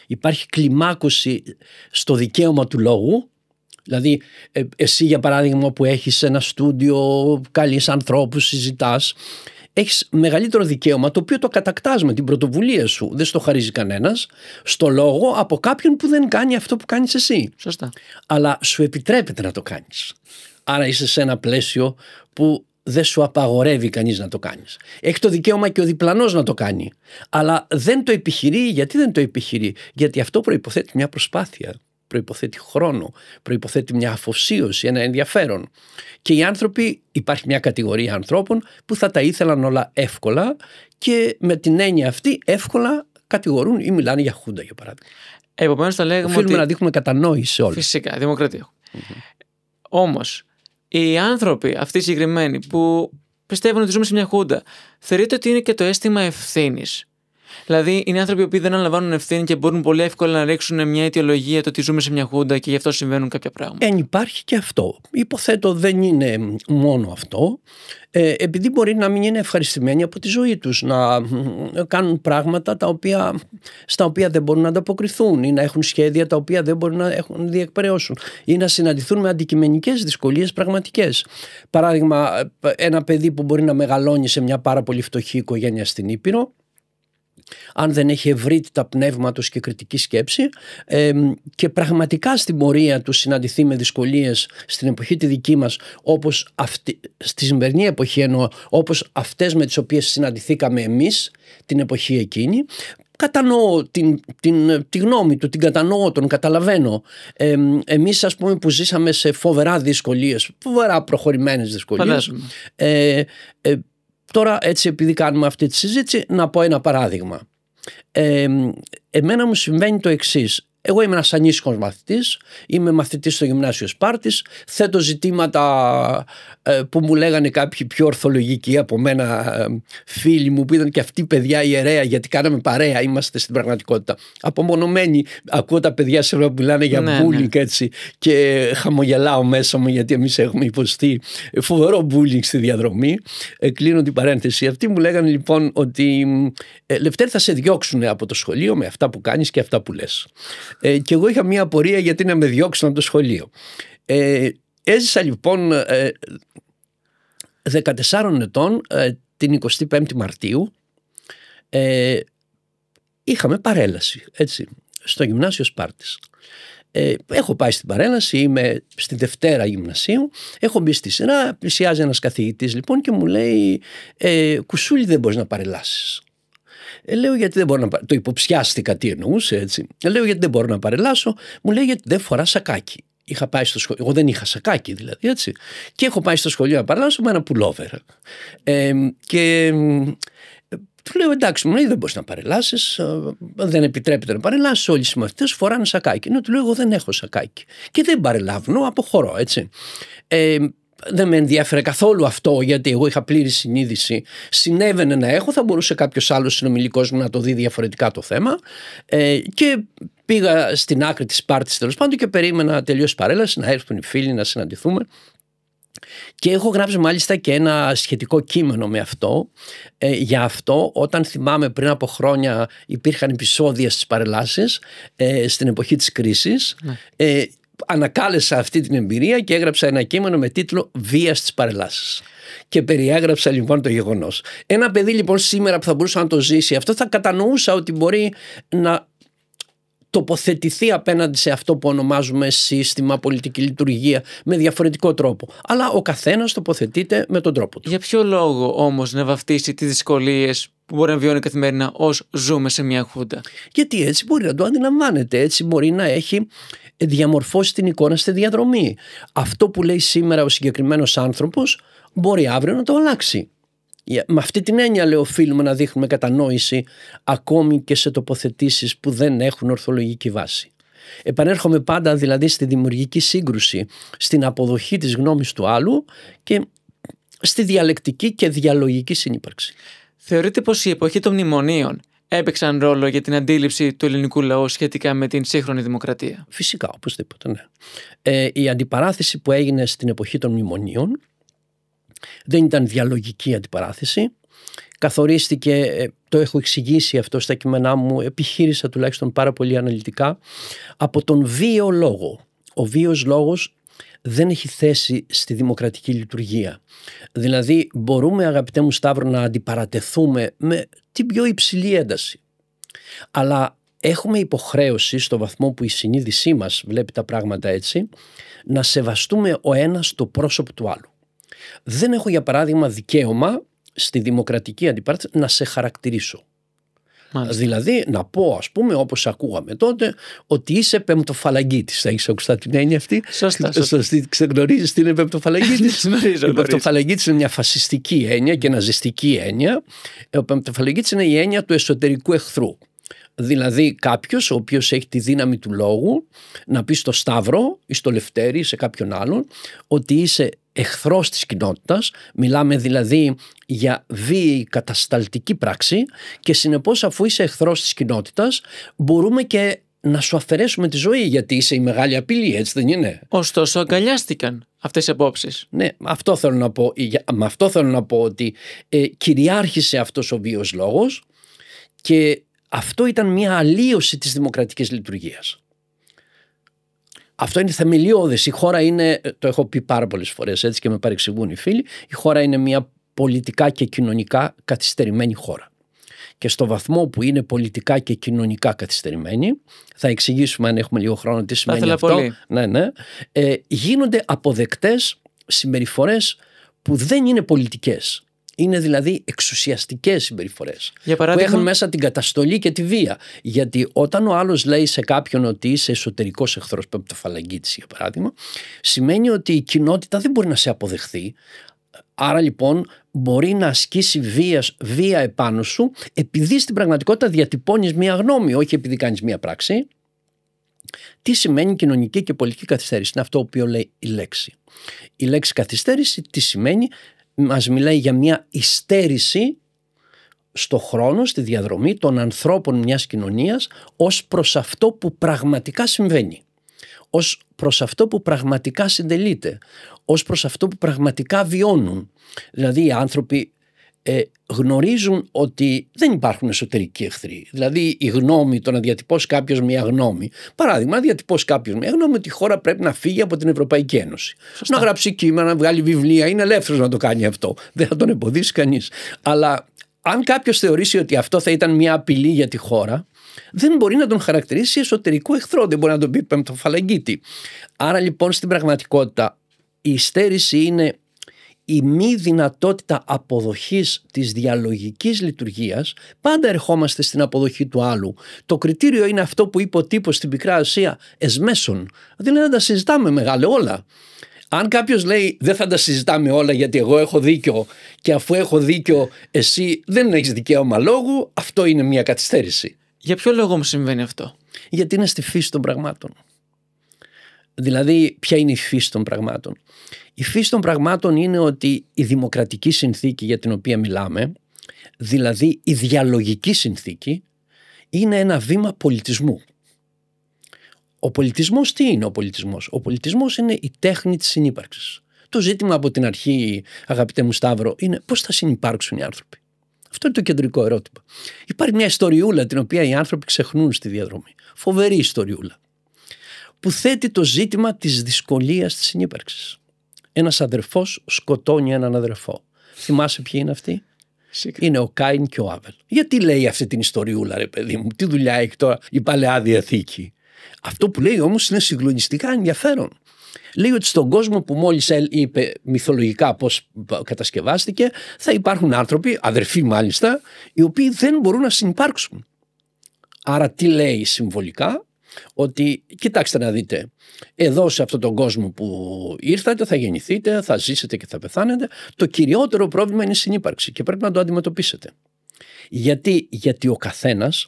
Υπάρχει κλιμάκωση στο δικαίωμα του λόγου. Δηλαδή εσύ για παράδειγμα που έχεις ένα στούντιο, καλείς ανθρώπους, συζητάς, έχεις μεγαλύτερο δικαίωμα, το οποίο το κατακτάς με την πρωτοβουλία σου, δεν στο χαρίζει κανένας, στο λόγο από κάποιον που δεν κάνει αυτό που κάνεις εσύ.
Σωστά.
Αλλά σου επιτρέπεται να το κάνεις. Άρα είσαι σε ένα πλαίσιο που δεν σου απαγορεύει κανείς να το κάνεις. Έχει το δικαίωμα και ο διπλανός να το κάνει. Αλλά δεν το επιχειρεί. Γιατί δεν το επιχειρεί? Γιατί αυτό προϋποθέτει μια προσπάθεια. Προϋποθέτει χρόνο, προϋποθέτει μια αφοσίωση, ένα ενδιαφέρον. Και οι άνθρωποι, υπάρχει μια κατηγορία ανθρώπων που θα τα ήθελαν όλα εύκολα και με την έννοια αυτή εύκολα κατηγορούν ή μιλάνε για χούντα για παράδειγμα.
Επομένως θα λέγαμε
οφείλουμε να δείχνουμε κατανόηση όλοι.
Φυσικά, δημοκρατία. Όμως, οι άνθρωποι αυτοί συγκεκριμένοι που πιστεύουν ότι ζούμε σε μια χούντα, θεωρείται ότι είναι και το αίσθημα ευθύνης. Δηλαδή, είναι άνθρωποι που δεν αναλαμβάνουν ευθύνη και μπορούν πολύ εύκολα να ρίξουν μια αιτιολογία το ότι ζούμε σε μια χούντα και γι' αυτό συμβαίνουν κάποια πράγματα.
Υπάρχει και αυτό. Υποθέτω δεν είναι μόνο αυτό. Επειδή μπορεί να μην είναι ευχαριστημένοι από τη ζωή τους, να κάνουν πράγματα στα οποία δεν μπορούν να ανταποκριθούν ή να έχουν σχέδια τα οποία δεν μπορούν να διεκπαιρεώσουν ή να συναντηθούν με αντικειμενικές δυσκολίες πραγματικές. Παράδειγμα, ένα παιδί που μπορεί να μεγαλώνει σε μια πάρα πολύ φτωχή οικογένεια στην Ήπειρο, αν δεν έχει ευρύτητα πνεύματος και κριτική σκέψη και πραγματικά στην πορεία του συναντηθεί με δυσκολίες στην εποχή τη δική μας, όπως στη σημερινή εποχή εννοώ, όπως αυτές με τις οποίες συναντηθήκαμε εμείς την εποχή εκείνη, κατανοώ τη γνώμη του, την κατανοώ, τον καταλαβαίνω. Εμείς ας πούμε που ζήσαμε σε φοβερά δυσκολίες, φοβερά προχωρημένες δυσκολίες, τώρα έτσι επειδή κάνουμε αυτή τη συζήτηση να πω ένα παράδειγμα. Εμένα μου συμβαίνει το εξής. Εγώ είμαι ένας ανήσυχος μαθητής, είμαι μαθητής στο Γυμνάσιο Σπάρτης, θέτω ζητήματα που μου λέγανε κάποιοι πιο ορθολογικοί από μένα φίλοι μου που ήταν και αυτοί παιδιά ιερέα γιατί κάναμε παρέα, είμαστε στην πραγματικότητα απομονωμένοι. Ακούω τα παιδιά σε που μιλάνε για bullying έτσι και χαμογελάω μέσα μου γιατί εμείς έχουμε υποστεί φοβερό bullying στη διαδρομή. Κλείνω την παρένθεση. Αυτοί μου λέγανε λοιπόν ότι Λευτέρη θα σε διώξουν από το σχολείο με αυτά που κάνεις και αυτά που λες. Και εγώ είχα μια απορία γιατί να με διώξουν από το σχολείο. Έζησα λοιπόν 14 ετών την 25η Μαρτίου είχαμε παρέλαση έτσι, στο Γυμνάσιο Σπάρτης. Έχω πάει στην παρέλαση, είμαι στη Δευτέρα Γυμνασίου, έχω μπει στη σειρά, πλησιάζει ένας καθηγητής λοιπόν και μου λέει «Κουσούλη, δεν μπορείς να παρελάσεις». Λέω γιατί δεν μπορώ να παρελάσω. Το υποψιάστηκα τι εννοούσε έτσι. Λέω γιατί δεν μπορώ να παρελάσω. Μου λέει γιατί δεν φορά σακάκι. Είχα πάει στο σχολείο. Εγώ δεν είχα σακάκι δηλαδή έτσι. Και έχω πάει στο σχολείο να παρελάσω με ένα πουλόβερ. Και του λέω εντάξει, μου λέει δεν μπορείς να παρελάσεις. Δεν επιτρέπεται να παρελάσεις. Όλοι οι συμμαθητές φοράνε σακάκι. Του λέω εγώ δεν έχω σακάκι. Και δεν παρελάβνω, αποχωρώ έτσι. Δεν με ενδιαφέρε καθόλου αυτό γιατί εγώ είχα πλήρη συνείδηση. Συνέβαινε να έχω, θα μπορούσε κάποιος άλλος συνομιλικός μου να το δει διαφορετικά το θέμα. Και πήγα στην άκρη της Σπάρτης τέλος πάντων και περίμενα να τελειώσει παρέλαση, να έρθουν οι φίλοι να συναντηθούμε. Και έχω γράψει μάλιστα και ένα σχετικό κείμενο με αυτό. Για αυτό, όταν θυμάμαι πριν από χρόνια υπήρχαν επεισόδια στις παρελάσεις στην εποχή της κρίσης. Ανακάλεσα αυτή την εμπειρία και έγραψα ένα κείμενο με τίτλο «Βία στις παρελάσεις». Και περιέγραψα λοιπόν το γεγονός. Ένα παιδί λοιπόν σήμερα που θα μπορούσε να το ζήσει αυτό θα κατανοούσα ότι μπορεί να τοποθετηθεί απέναντι σε αυτό που ονομάζουμε σύστημα, πολιτική λειτουργία με διαφορετικό τρόπο. Αλλά ο καθένας τοποθετείται με τον τρόπο του.
Για ποιο λόγο όμως να βαφτίσει τις δυσκολίες που μπορεί να βιώνει καθημερινά ως ζούμε σε μια χούντα?
Γιατί έτσι μπορεί να το αντιλαμβάνεται, έτσι μπορεί να έχει διαμορφώσει την εικόνα στη διαδρομή. Αυτό που λέει σήμερα ο συγκεκριμένος άνθρωπος μπορεί αύριο να το αλλάξει. Με αυτή την έννοια, λέω, οφείλουμε να δείχνουμε κατανόηση ακόμη και σε τοποθετήσεις που δεν έχουν ορθολογική βάση. Επανέρχομαι πάντα δηλαδή στη δημιουργική σύγκρουση, στην αποδοχή της γνώμης του άλλου και στη διαλεκτική και διαλογική συνύπαρξη.
Θεωρείτε πως η εποχή των μνημονίων έπαιξαν ρόλο για την αντίληψη του ελληνικού λαού σχετικά με την σύγχρονη δημοκρατία?
Φυσικά, οπωσδήποτε, ναι. Η αντιπαράθεση που έγινε στην εποχή των μνημονίων δεν ήταν διαλογική αντιπαράθεση. Καθορίστηκε, το έχω εξηγήσει αυτό στα κείμενά μου, επιχείρησα τουλάχιστον πάρα πολύ αναλυτικά, από τον βίαιο λόγο. Ο βίαιος λόγος δεν έχει θέση στη δημοκρατική λειτουργία. Δηλαδή μπορούμε, αγαπητέ μου Σταύρο, να αντιπαρατεθούμε με την πιο υψηλή ένταση. Αλλά έχουμε υποχρέωση, στο βαθμό που η συνείδησή μας βλέπει τα πράγματα έτσι, να σεβαστούμε ο ένας το πρόσωπο του άλλου. Δεν έχω, για παράδειγμα, δικαίωμα στη δημοκρατική αντιπαράθεση να σε χαρακτηρίσω. Μάλιστα. Δηλαδή να πω, ας πούμε, όπως ακούγαμε τότε, ότι είσαι πεμπτοφαλαγγίτης. Θα έχεις ακουστά την έννοια αυτή?
Σωστά.
Ξεγνωρίζεις τι είναι πεμπτοφαλαγγίτης?
Γνωρίζω.
Η πεμπτοφαλαγγίτης είναι μια φασιστική έννοια και ναζιστική έννοια. Ο πεμπτοφαλαγγίτης είναι η έννοια του εσωτερικού εχθρού. Δηλαδή κάποιος ο οποίος έχει τη δύναμη του λόγου να πει στο Σταύρο ή στο Λευτέρη ή σε κάποιον άλλον ότι είσαι εχθρός της κοινότητας, μιλάμε δηλαδή για βίαιη κατασταλτική πράξη και συνεπώς αφού είσαι εχθρός της κοινότητας μπορούμε και να σου αφαιρέσουμε τη ζωή γιατί είσαι η μεγάλη απειλή, έτσι δεν είναι?
Ωστόσο αγκαλιάστηκαν αυτές οι απόψεις.
Ναι, αυτό θέλω να πω, με αυτό θέλω να πω ότι κυριάρχησε αυτός ο βίαιος λόγος και αυτό ήταν μια αλλίωση της δημοκρατικής λειτουργίας. Αυτό είναι θεμελιώδες. Η χώρα είναι, το έχω πει πάρα πολλές φορές έτσι και με παρεξηγούν οι φίλοι, η χώρα είναι μια πολιτικά και κοινωνικά καθυστερημένη χώρα. Και στο βαθμό που είναι πολιτικά και κοινωνικά καθυστερημένη, θα εξηγήσουμε αν έχουμε λίγο χρόνο τι σημαίνει αυτό.
Πολύ.
Ναι. Γίνονται αποδεκτές συμπεριφορές που δεν είναι πολιτικές. Είναι δηλαδή εξουσιαστικές συμπεριφορές
που
έχουν μέσα την καταστολή και τη βία. Γιατί όταν ο άλλος λέει σε κάποιον ότι είσαι εσωτερικός εχθρός, πεμπτοφαλαγγίτης για παράδειγμα, σημαίνει ότι η κοινότητα δεν μπορεί να σε αποδεχθεί. Άρα λοιπόν μπορεί να ασκήσει βία επάνω σου επειδή στην πραγματικότητα διατυπώνεις μία γνώμη, όχι επειδή κάνεις μία πράξη. Τι σημαίνει κοινωνική και πολιτική καθυστέρηση? Είναι αυτό που λέει η λέξη. Η λέξη καθυστέρηση τι σημαίνει? Μας μιλάει για μια υστέρηση στο χρόνο, στη διαδρομή των ανθρώπων μιας κοινωνίας ως προς αυτό που πραγματικά συμβαίνει, ως προς αυτό που πραγματικά συντελείται, ως προς αυτό που πραγματικά βιώνουν. Δηλαδή οι άνθρωποι γνωρίζουν ότι δεν υπάρχουν εσωτερικοί εχθροί. Δηλαδή η γνώμη, το να διατυπώσει κάποιος μια γνώμη, παράδειγμα, να διατυπώσει κάποιος μια γνώμη ότι η χώρα πρέπει να φύγει από την Ευρωπαϊκή Ένωση. Σωστά. Να γράψει κείμενα, να βγάλει βιβλία, είναι ελεύθερος να το κάνει αυτό. Δεν θα τον εμποδίσει κανείς. Αλλά αν κάποιος θεωρήσει ότι αυτό θα ήταν μια απειλή για τη χώρα, δεν μπορεί να τον χαρακτηρίσει εσωτερικό εχθρό, δεν μπορεί να τον πει πεμπτοφαλαγγίτη. Άρα λοιπόν στην πραγματικότητα η υστέρηση είναι η μη δυνατότητα αποδοχής της διαλογικής λειτουργίας. Πάντα ερχόμαστε στην αποδοχή του άλλου. Το κριτήριο είναι αυτό που είπε ο τύπος στην Πικρά Ασία, εσμέσον. Δηλαδή να τα συζητάμε μεγάλε όλα. Αν κάποιος λέει δεν θα τα συζητάμε όλα γιατί εγώ έχω δίκιο και αφού έχω δίκιο εσύ δεν έχεις δικαίωμα λόγου, αυτό είναι μια καθυστέρηση.
Για ποιο λόγο μου συμβαίνει αυτό?
Γιατί είναι στη φύση των πραγμάτων. Δηλαδή ποια είναι η φύση των πραγμάτων? Η φύση των πραγμάτων είναι ότι η δημοκρατική συνθήκη για την οποία μιλάμε, δηλαδή η διαλογική συνθήκη, είναι ένα βήμα πολιτισμού. Ο πολιτισμός τι είναι ο πολιτισμός? Ο πολιτισμός είναι η τέχνη της συνύπαρξης. Το ζήτημα από την αρχή, αγαπητέ μου Σταύρο, είναι πώς θα συνυπάρξουν οι άνθρωποι. Αυτό είναι το κεντρικό ερώτημα. Υπάρχει μια ιστοριούλα την οποία οι άνθρωποι ξεχνούν στη διαδρομή. Φοβερή ιστοριούλα. Που θέτει το ζήτημα της δυσκολίας της συνύπαρξης. Ένας αδερφός σκοτώνει έναν αδερφό. Θυμάσαι ποιοι είναι αυτοί? Είναι ο Κάιν και ο Άβελ. Γιατί λέει αυτή την ιστοριούλα, ρε παιδί μου, τι δουλειά έχει τώρα η Παλαιά Διαθήκη? Αυτό που λέει όμως είναι συγκλονιστικά ενδιαφέρον. Λέει ότι στον κόσμο που μόλις είπε μυθολογικά πώς κατασκευάστηκε, θα υπάρχουν άνθρωποι, αδερφοί μάλιστα, οι οποίοι δεν μπορούν να συνυπάρξουν. Άρα τι λέει συμβολικά? Ότι κοιτάξτε να δείτε, εδώ σε αυτόν τον κόσμο που ήρθατε θα γεννηθείτε, θα ζήσετε και θα πεθάνετε, το κυριότερο πρόβλημα είναι η συνύπαρξη και πρέπει να το αντιμετωπίσετε. Γιατί ο καθένας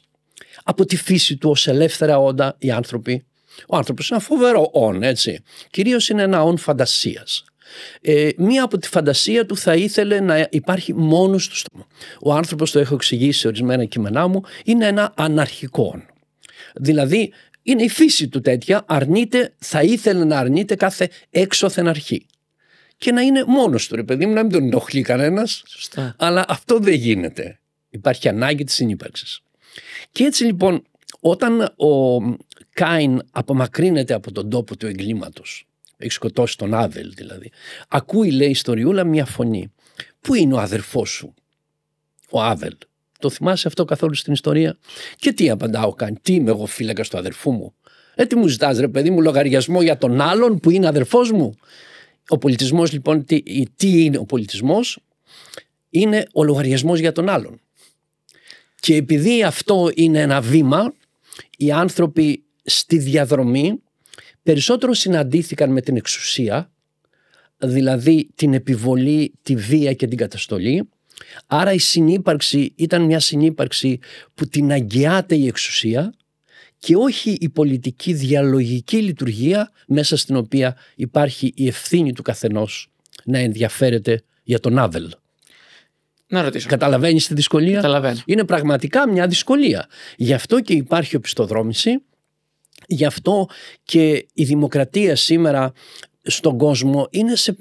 από τη φύση του ως ελεύθερα όντα, οι άνθρωποι, ο άνθρωπος είναι ένα φοβερό όν, έτσι. Κυρίως είναι ένα όν φαντασίας. Μία από τη φαντασία του θα ήθελε να υπάρχει μόνος του στόμα. Ο άνθρωπος, το έχω εξηγήσει σε ορισμένα κείμενά μου, είναι ένα αναρχικό όν. Δηλαδή είναι η φύση του τέτοια, θα ήθελε να αρνείται κάθε έξωθεν αρχή. Και να είναι μόνος του, ρε παιδί μου, να μην τον ενοχλεί κανένας.
Σωστά.
Αλλά αυτό δεν γίνεται. Υπάρχει ανάγκη της συνύπαρξης. Και έτσι λοιπόν, όταν ο Κάιν απομακρύνεται από τον τόπο του εγκλήματος, έχει σκοτώσει τον Άβελ δηλαδή, ακούει, λέει, ιστοριούλα μια φωνή. Πού είναι ο αδερφός σου, ο Άβελ? Το θυμάσαι αυτό καθόλου στην ιστορία? Και τι απαντά ο Κάιν? Τι είμαι εγώ φύλακας του αδερφού μου? Τι μου ζητάς, ρε παιδί μου, λογαριασμό για τον άλλον που είναι αδερφός μου? Ο πολιτισμός λοιπόν, τι είναι ο πολιτισμός? Είναι ο λογαριασμός για τον άλλον. Και επειδή αυτό είναι ένα βήμα, οι άνθρωποι στη διαδρομή περισσότερο συναντήθηκαν με την εξουσία, δηλαδή την επιβολή, τη βία και την καταστολή. Άρα η συνύπαρξη ήταν μια συνύπαρξη που την αγγιάται η εξουσία και όχι η πολιτική διαλογική λειτουργία μέσα στην οποία υπάρχει η ευθύνη του καθενός να ενδιαφέρεται για τον Άβελ.
Να ρωτήσω.
Καταλαβαίνεις τη δυσκολία?
Καταλαβαίνω.
Είναι πραγματικά μια δυσκολία. Γι' αυτό και υπάρχει οπισθοδρόμηση, γι' αυτό και η δημοκρατία σήμερα στον κόσμο είναι σε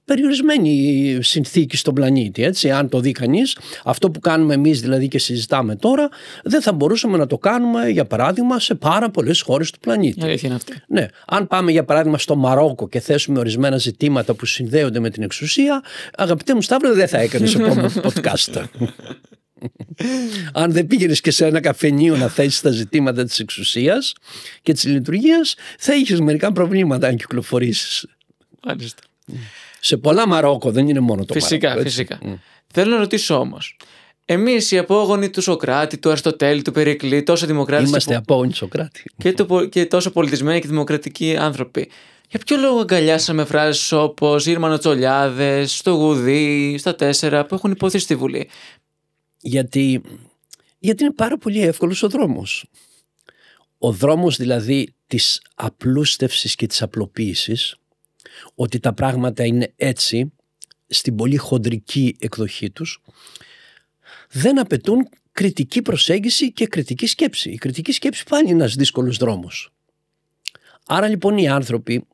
περιορισμένη συνθήκη στον πλανήτη. Έτσι. Αν το δει κανείς, αυτό που κάνουμε εμείς δηλαδή και συζητάμε τώρα, δεν θα μπορούσαμε να το κάνουμε, για παράδειγμα, σε πάρα πολλές χώρες του πλανήτη.
Η αλήθεια είναι αυτή.
Ναι. Αν πάμε για παράδειγμα στο Μαρόκο και θέσουμε ορισμένα ζητήματα που συνδέονται με την εξουσία, αγαπητέ μου Σταύρο, δεν θα έκανες επόμενο podcast. Αν δεν πήγαινες και σε ένα καφενείο να θέσεις τα ζητήματα της εξουσίας και της λειτουργίας, θα είχες μερικά προβλήματα αν κυκλοφορήσεις.
Μάλιστα.
Σε πολλά Μαρόκο, δεν είναι μόνο το Μαρόκο.
Φυσικά. Θέλω να ρωτήσω όμως. Εμείς οι απόγονοι του Σοκράτη, του Αριστοτέλη, του Περικλή, τόσο δημοκράτες.
Είμαστε απόγονοι Σοκράτη.
Και τόσο πολιτισμένοι και δημοκρατικοί άνθρωποι. Για ποιο λόγο αγκαλιάσαμε φράσεις όπως Ήρμανο-Τσολιάδες, στο Γουδί, στα 4 που έχουν υποθεί στη Βουλή?
Γιατί είναι πάρα πολύ εύκολος ο δρόμος. Ο δρόμος δηλαδή της απλούστευσης και της απλοποίησης, ότι τα πράγματα είναι έτσι στην πολύ χοντρική εκδοχή τους, δεν απαιτούν κριτική προσέγγιση και κριτική σκέψη. Η κριτική σκέψη πάλι είναι ένας δύσκολος δρόμος. Άρα λοιπόν οι άνθρωποι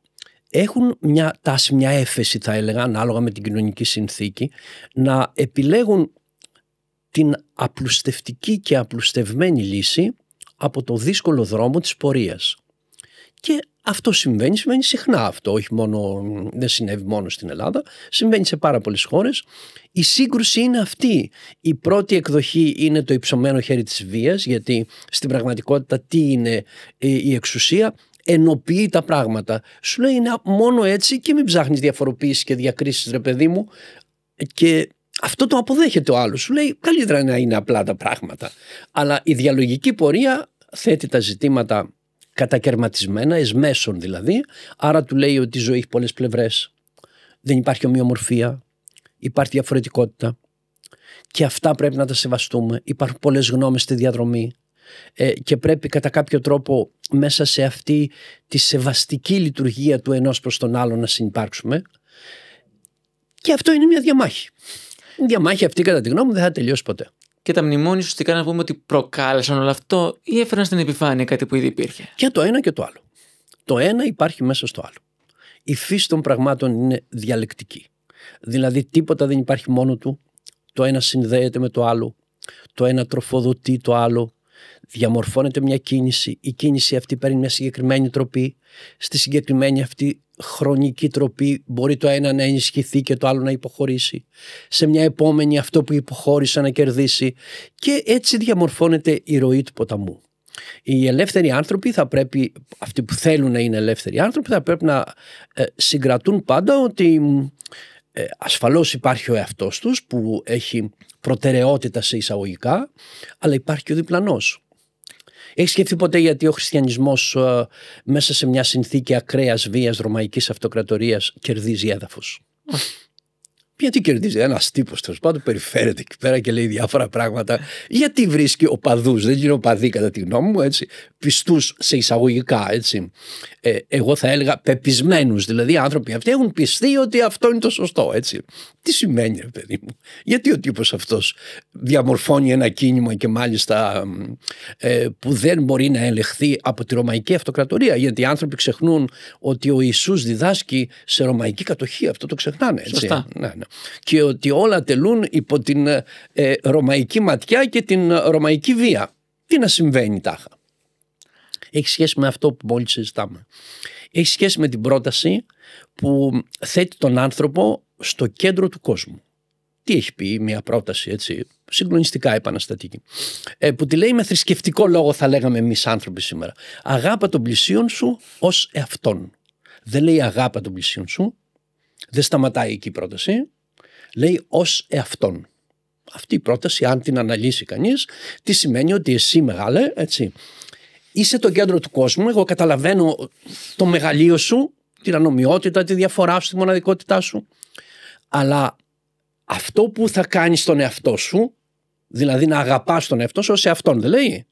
έχουν μια τάση, μια έφεση θα έλεγα, ανάλογα με την κοινωνική συνθήκη, να επιλέγουν την απλουστευτική και απλουστευμένη λύση από το δύσκολο δρόμο της πορείας. Και αυτό συμβαίνει συχνά αυτό, δεν συνέβη μόνο στην Ελλάδα, συμβαίνει σε πάρα πολλές χώρες. Η σύγκρουση είναι αυτή. Η πρώτη εκδοχή είναι το υψωμένο χέρι της βίας, γιατί στην πραγματικότητα τι είναι η εξουσία? Ενοποιεί τα πράγματα. Σου λέει είναι μόνο έτσι και μην ψάχνεις διαφοροποίηση και διακρίσεις, ρε παιδί μου, και αυτό το αποδέχεται ο άλλος. Σου λέει καλύτερα να είναι απλά τα πράγματα. Αλλά η διαλογική πορεία θέτει τα ζητήματα κατακαιρματισμένα, εις μέσον δηλαδή. Άρα του λέει ότι η ζωή έχει πολλές πλευρές. Δεν υπάρχει ομοιομορφία. Υπάρχει διαφορετικότητα. Και αυτά πρέπει να τα σεβαστούμε. Υπάρχουν πολλές γνώμες στη διαδρομή. Και πρέπει κατά κάποιο τρόπο μέσα σε αυτή τη σεβαστική λειτουργία του ενός προς τον άλλον να συνυπάρξουμε. Και αυτό είναι μια διαμάχη. Η διαμάχη αυτή κατά τη γνώμη μου δεν θα τελειώσει ποτέ.
Και τα μνημόνια ουσιαστικά να πούμε ότι προκάλεσαν όλο αυτό ή έφεραν στην επιφάνεια κάτι που ήδη υπήρχε?
Και το ένα και το άλλο. Το ένα υπάρχει μέσα στο άλλο. Η φύση των πραγμάτων είναι διαλεκτική. Δηλαδή τίποτα δεν υπάρχει μόνο του. Το ένα συνδέεται με το άλλο. Το ένα τροφοδοτεί το άλλο. Διαμορφώνεται μια κίνηση, η κίνηση αυτή παίρνει μια συγκεκριμένη τροπή, στη συγκεκριμένη αυτή χρονική τροπή μπορεί το ένα να ενισχυθεί και το άλλο να υποχωρήσει, σε μια επόμενη αυτό που υποχώρησε να κερδίσει, και έτσι διαμορφώνεται η ροή του ποταμού. Οι ελεύθεροι άνθρωποι θα πρέπει, αυτοί που θέλουν να είναι ελεύθεροι άνθρωποι, θα πρέπει να συγκρατούν πάντα ότι ασφαλώς υπάρχει ο εαυτός τους που έχει προτεραιότητα σε εισαγωγικά, αλλά υπάρχει και ο διπλανός. Έχεις σκεφτεί ποτέ γιατί ο χριστιανισμός μέσα σε μια συνθήκη ακραίας βίας ρωμαϊκής αυτοκρατορίας κερδίζει έδαφος? Γιατί κερδίζει? Ένας τύπος τέλος πάντων περιφέρεται εκεί πέρα και λέει διάφορα πράγματα. Γιατί βρίσκει οπαδούς? Δεν είναι οπαδοί κατά τη γνώμη μου, έτσι, πιστούς σε εισαγωγικά, έτσι. Εγώ θα έλεγα πεπισμένους, δηλαδή άνθρωποι αυτοί έχουν πιστεί ότι αυτό είναι το σωστό, έτσι. Τι σημαίνει, ρε παιδί μου? Γιατί ο τύπος αυτός διαμορφώνει ένα κίνημα και μάλιστα που δεν μπορεί να ελεγχθεί από τη ρωμαϊκή αυτοκρατορία? Γιατί οι άνθρωποι ξεχνούν ότι ο Ιησούς διδάσκει σε ρωμαϊκή κατοχή, αυτό το ξεχνάνε, έτσι.
Σωστά.
Ναι. Και ότι όλα τελούν υπό την ρωμαϊκή ματιά και την ρωμαϊκή βία. Τι να συμβαίνει τάχα? Έχει σχέση με αυτό που μόλις συζητάμε. Έχει σχέση με την πρόταση που θέτει τον άνθρωπο στο κέντρο του κόσμου. Τι έχει πει μια πρόταση, έτσι, συγκλονιστικά επαναστατική, που τη λέει με θρησκευτικό λόγο, θα λέγαμε εμείς άνθρωποι σήμερα. Αγάπα τον πλησίον σου ως εαυτόν. Δεν λέει αγάπα τον πλησίον σου, δεν σταματάει εκεί η πρόταση, λέει ως εαυτόν. Αυτή η πρόταση, αν την αναλύσει κανείς, τι σημαίνει? Ότι εσύ, μεγάλε, έτσι, είσαι το κέντρο του κόσμου. Εγώ καταλαβαίνω το μεγαλείο σου, την ανομοιότητα, τη διαφορά σου, τη μοναδικότητά σου, αλλά αυτό που θα κάνεις στον εαυτό σου, δηλαδή να αγαπάς τον εαυτό σου ως εαυτόν, δεν λέει?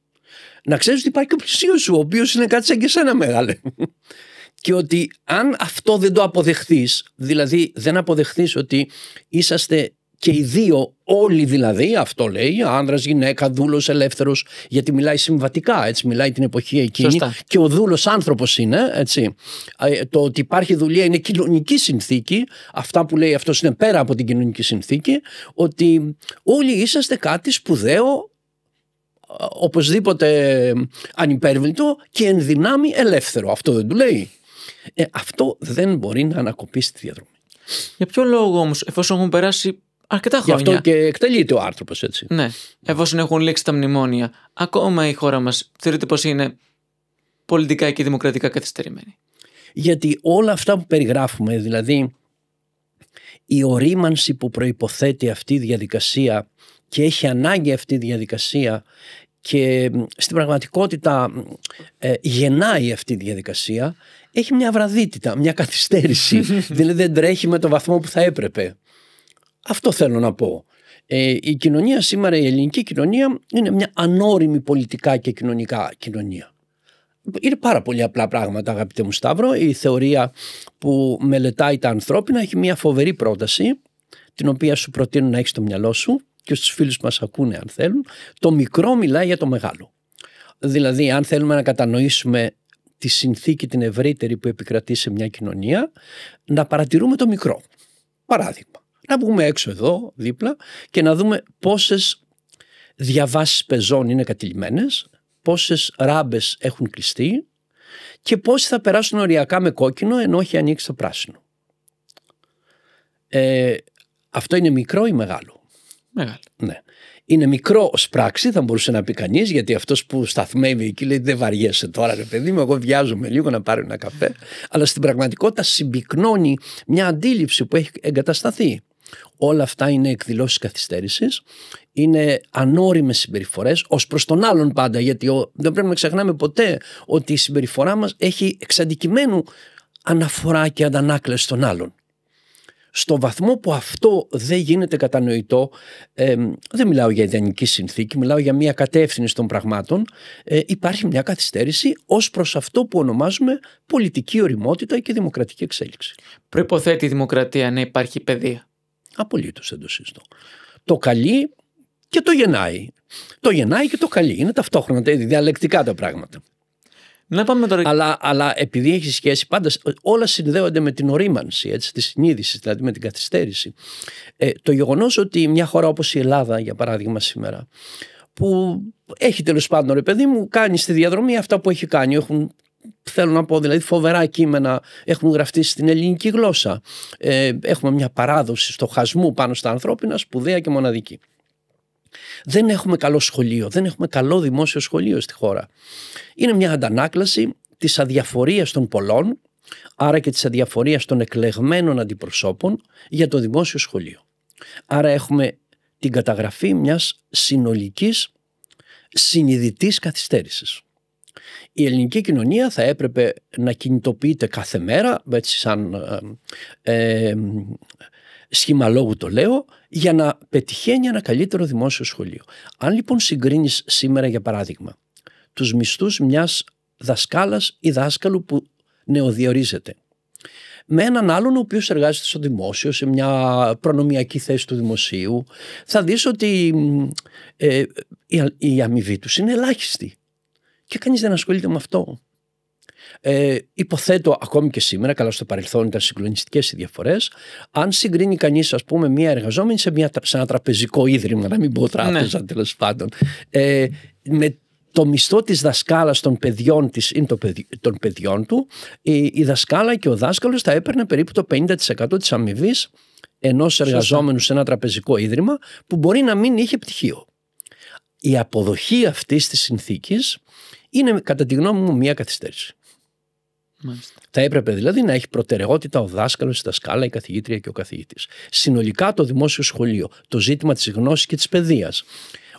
Να ξέρεις ότι υπάρχει και ο πλησίος σου, ο οποίος είναι κάτι σαν και σένα, μεγάλε. Και ότι αν αυτό δεν το αποδεχθείς, δηλαδή δεν αποδεχθείς ότι είσαστε και οι δύο, όλοι δηλαδή, αυτό λέει, άνδρας, γυναίκα, δούλος, ελεύθερος, γιατί μιλάει συμβατικά, έτσι, μιλάει την εποχή εκείνη. Σωστά. Και ο δούλος άνθρωπος είναι, έτσι. Το ότι υπάρχει δουλεία είναι κοινωνική συνθήκη, αυτά που λέει αυτός είναι πέρα από την κοινωνική συνθήκη, ότι όλοι είσαστε κάτι σπουδαίο, οπωσδήποτε ανυπέρβλητο και εν δυνάμει ελεύθερο. Αυτό δεν του λέει? Αυτό δεν μπορεί να ανακοπήσει τη διαδρομή.
Για ποιο λόγο όμως, εφόσον έχουν περάσει αρκετά χρόνια?
Γι' αυτό και εκτελείται ο άνθρωπος, έτσι.
Ναι, εφόσον έχουν λήξει τα μνημόνια, ακόμα η χώρα μας θεωρείται πως είναι πολιτικά και δημοκρατικά καθυστερημένη?
Γιατί όλα αυτά που περιγράφουμε, δηλαδή η ορίμανση που προϋποθέτει αυτή η διαδικασία και έχει ανάγκη αυτή η διαδικασία και στην πραγματικότητα γεννάει αυτή η διαδικασία, έχει μια βραδύτητα, μια καθυστέρηση. Δηλαδή δεν τρέχει με το βαθμό που θα έπρεπε. Αυτό θέλω να πω. Η κοινωνία σήμερα, η ελληνική κοινωνία, είναι μια ανώριμη πολιτικά και κοινωνικά κοινωνία. Είναι πάρα πολύ απλά πράγματα, αγαπητέ μου Σταύρο. Η θεωρία που μελετάει τα ανθρώπινα έχει μια φοβερή πρόταση, την οποία σου προτείνω να έχεις στο μυαλό σου και στους φίλους που μας ακούνε αν θέλουν. Το μικρό μιλάει για το μεγάλο. Δηλαδή αν θέλουμε να κατανοήσουμε τη συνθήκη την ευρύτερη που επικρατεί σε μια κοινωνία, να παρατηρούμε το μικρό. Παράδειγμα, να βγούμε έξω εδώ δίπλα και να δούμε πόσες διαβάσεις πεζών είναι κατηλημμένες, πόσες ράμπες έχουν κλειστεί και πόσοι θα περάσουν οριακά με κόκκινο ενώ έχει ανοίξει το πράσινο. Αυτό είναι μικρό ή μεγάλο?
Μεγάλο.
Ναι. Είναι μικρό ως πράξη, θα μπορούσε να πει κανείς, γιατί αυτός που σταθμεύει εκεί λέει δεν βαριέσαι τώρα ρε παιδί μου, εγώ βιάζομαι λίγο να πάρω ένα καφέ, αλλά στην πραγματικότητα συμπυκνώνει μια αντίληψη που έχει εγκατασταθεί. Όλα αυτά είναι εκδηλώσεις καθυστέρησης, είναι ανώριμες συμπεριφορές ως προς τον άλλον πάντα, γιατί δεν πρέπει να ξεχνάμε ποτέ ότι η συμπεριφορά μας έχει εξ αντικειμένου αναφορά και αντανάκλαση στον άλλον. Στο βαθμό που αυτό δεν γίνεται κατανοητό, δεν μιλάω για ιδανική συνθήκη, μιλάω για μια κατεύθυνση των πραγμάτων, υπάρχει μια καθυστέρηση ως προς αυτό που ονομάζουμε πολιτική ωριμότητα και δημοκρατική εξέλιξη.
Προϋποθέτει η δημοκρατία να υπάρχει παιδεία?
Απολύτως δεν το συζητώ. Το καλεί και το γεννάει. Το γεννάει και το καλεί. Είναι ταυτόχρονα διαλεκτικά τα πράγματα.
Να πάμε τώρα...
Αλλά επειδή έχει σχέση πάντα, όλα συνδέονται με την ορίμανση, έτσι, τη συνείδηση, δηλαδή με την καθυστέρηση. Το γεγονός ότι μια χώρα όπως η Ελλάδα, για παράδειγμα σήμερα, που έχει τέλος πάντων, ρε παιδί μου, κάνει στη διαδρομή αυτά που έχει κάνει. Θέλω να πω δηλαδή φοβερά κείμενα έχουν γραφτεί στην ελληνική γλώσσα. Έχουμε μια παράδοση στοχασμού πάνω στα ανθρώπινα σπουδαία και μοναδική. Δεν έχουμε καλό σχολείο, δεν έχουμε καλό δημόσιο σχολείο στη χώρα. Είναι μια αντανάκλαση της αδιαφορίας των πολλών, άρα και της αδιαφορίας των εκλεγμένων αντιπροσώπων για το δημόσιο σχολείο. Άρα έχουμε την καταγραφή μιας συνολικής συνειδητής καθυστέρησης. Η ελληνική κοινωνία θα έπρεπε να κινητοποιείται κάθε μέρα, έτσι σαν σχήμα λόγου το λέω, για να πετυχαίνει ένα καλύτερο δημόσιο σχολείο. Αν λοιπόν συγκρίνεις σήμερα, για παράδειγμα, τους μισθούς μιας δασκάλας ή δάσκαλου που νεοδιορίζεται με έναν άλλον ο οποίος εργάζεται στο δημόσιο, σε μια προνομιακή θέση του δημοσίου, θα δεις ότι η αμοιβή τους είναι ελάχιστη και κανείς δεν ασχολείται με αυτό. Υποθέτω ακόμη και σήμερα, καλά στο παρελθόν ήταν συγκλονιστικές οι διαφορές, αν συγκρίνει κανείς, ας πούμε, μια εργαζόμενη σε ένα τραπεζικό ίδρυμα, να μην πω τράπεζα, τέλος πάντων, με το μισθό της δασκάλας των παιδιών της ή των παιδιών του, η δασκάλα και ο δάσκαλος θα έπαιρνε περίπου το 50% της αμοιβής ενός εργαζόμενου σε ένα τραπεζικό ίδρυμα που μπορεί να μην είχε πτυχίο. Η αποδοχή αυτής της συνθήκης είναι, κατά τη γνώμη μου, μια καθυστέρηση. Μάλιστα. Θα έπρεπε δηλαδή να έχει προτεραιότητα ο δάσκαλος, η δασκάλα, η καθηγήτρια και ο καθηγητής. Συνολικά το δημόσιο σχολείο, το ζήτημα της γνώσης και της παιδείας.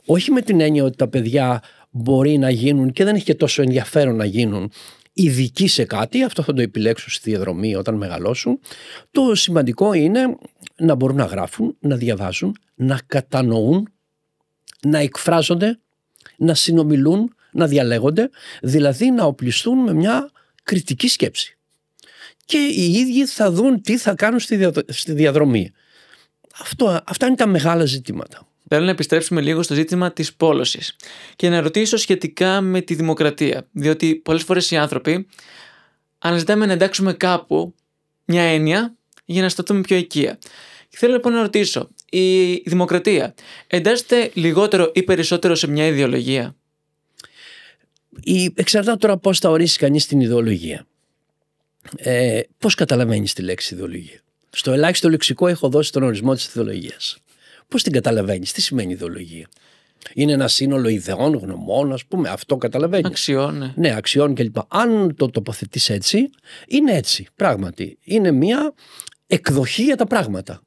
Όχι με την έννοια ότι τα παιδιά μπορεί να γίνουν και δεν έχει και τόσο ενδιαφέρον να γίνουν ειδικοί σε κάτι, αυτό θα το επιλέξουν στη διαδρομή όταν μεγαλώσουν. Το σημαντικό είναι να μπορούν να γράφουν, να διαβάζουν, να κατανοούν, να εκφράζονται, να συνομιλούν, να διαλέγονται, δηλαδή να οπλιστούν με μια κριτική σκέψη. Και οι ίδιοι θα δουν τι θα κάνουν στη διαδρομή. Αυτά είναι τα μεγάλα ζητήματα.
Θέλω να επιστρέψουμε λίγο στο ζήτημα της πόλωσης και να ρωτήσω σχετικά με τη δημοκρατία. Διότι πολλές φορές οι άνθρωποι αναζητάμε να εντάξουμε κάπου μια έννοια για να σταθούμε πιο οικεία. Θέλω λοιπόν να ρωτήσω, η δημοκρατία εντάσσεται λιγότερο ή περισσότερο σε μια ιδεολογία?
Εξαρτάται τώρα πώς θα ορίσει κανείς την ιδεολογία. Πώς καταλαβαίνεις τη λέξη ιδεολογία? Στο ελάχιστο λεξικό έχω δώσει τον ορισμό της ιδεολογίας. Πώς την καταλαβαίνεις, τι σημαίνει ιδεολογία? Είναι ένα σύνολο ιδεών, γνωμών, ας πούμε, αυτό καταλαβαίνεις.
Αξιών, ναι.
Ναι, αξιών κλπ. Αν το τοποθετείς έτσι, είναι έτσι, πράγματι. Είναι μια εκδοχή για τα πράγματα.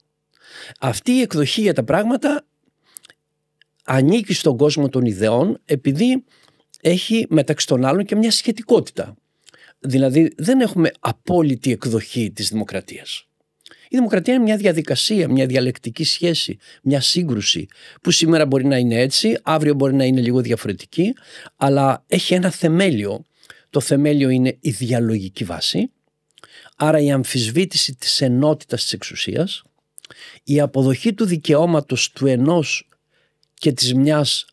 Αυτή η εκδοχή για τα πράγματα ανήκει στον κόσμο των ιδεών, επειδή έχει μεταξύ των άλλων και μια σχετικότητα. Δηλαδή δεν έχουμε απόλυτη εκδοχή της δημοκρατίας. Η δημοκρατία είναι μια διαδικασία, μια διαλεκτική σχέση, μια σύγκρουση που σήμερα μπορεί να είναι έτσι, αύριο μπορεί να είναι λίγο διαφορετική, αλλά έχει ένα θεμέλιο. Το θεμέλιο είναι η διαλογική βάση, άρα η αμφισβήτηση της ενότητας της εξουσίας, η αποδοχή του δικαιώματος του ενός και της μιας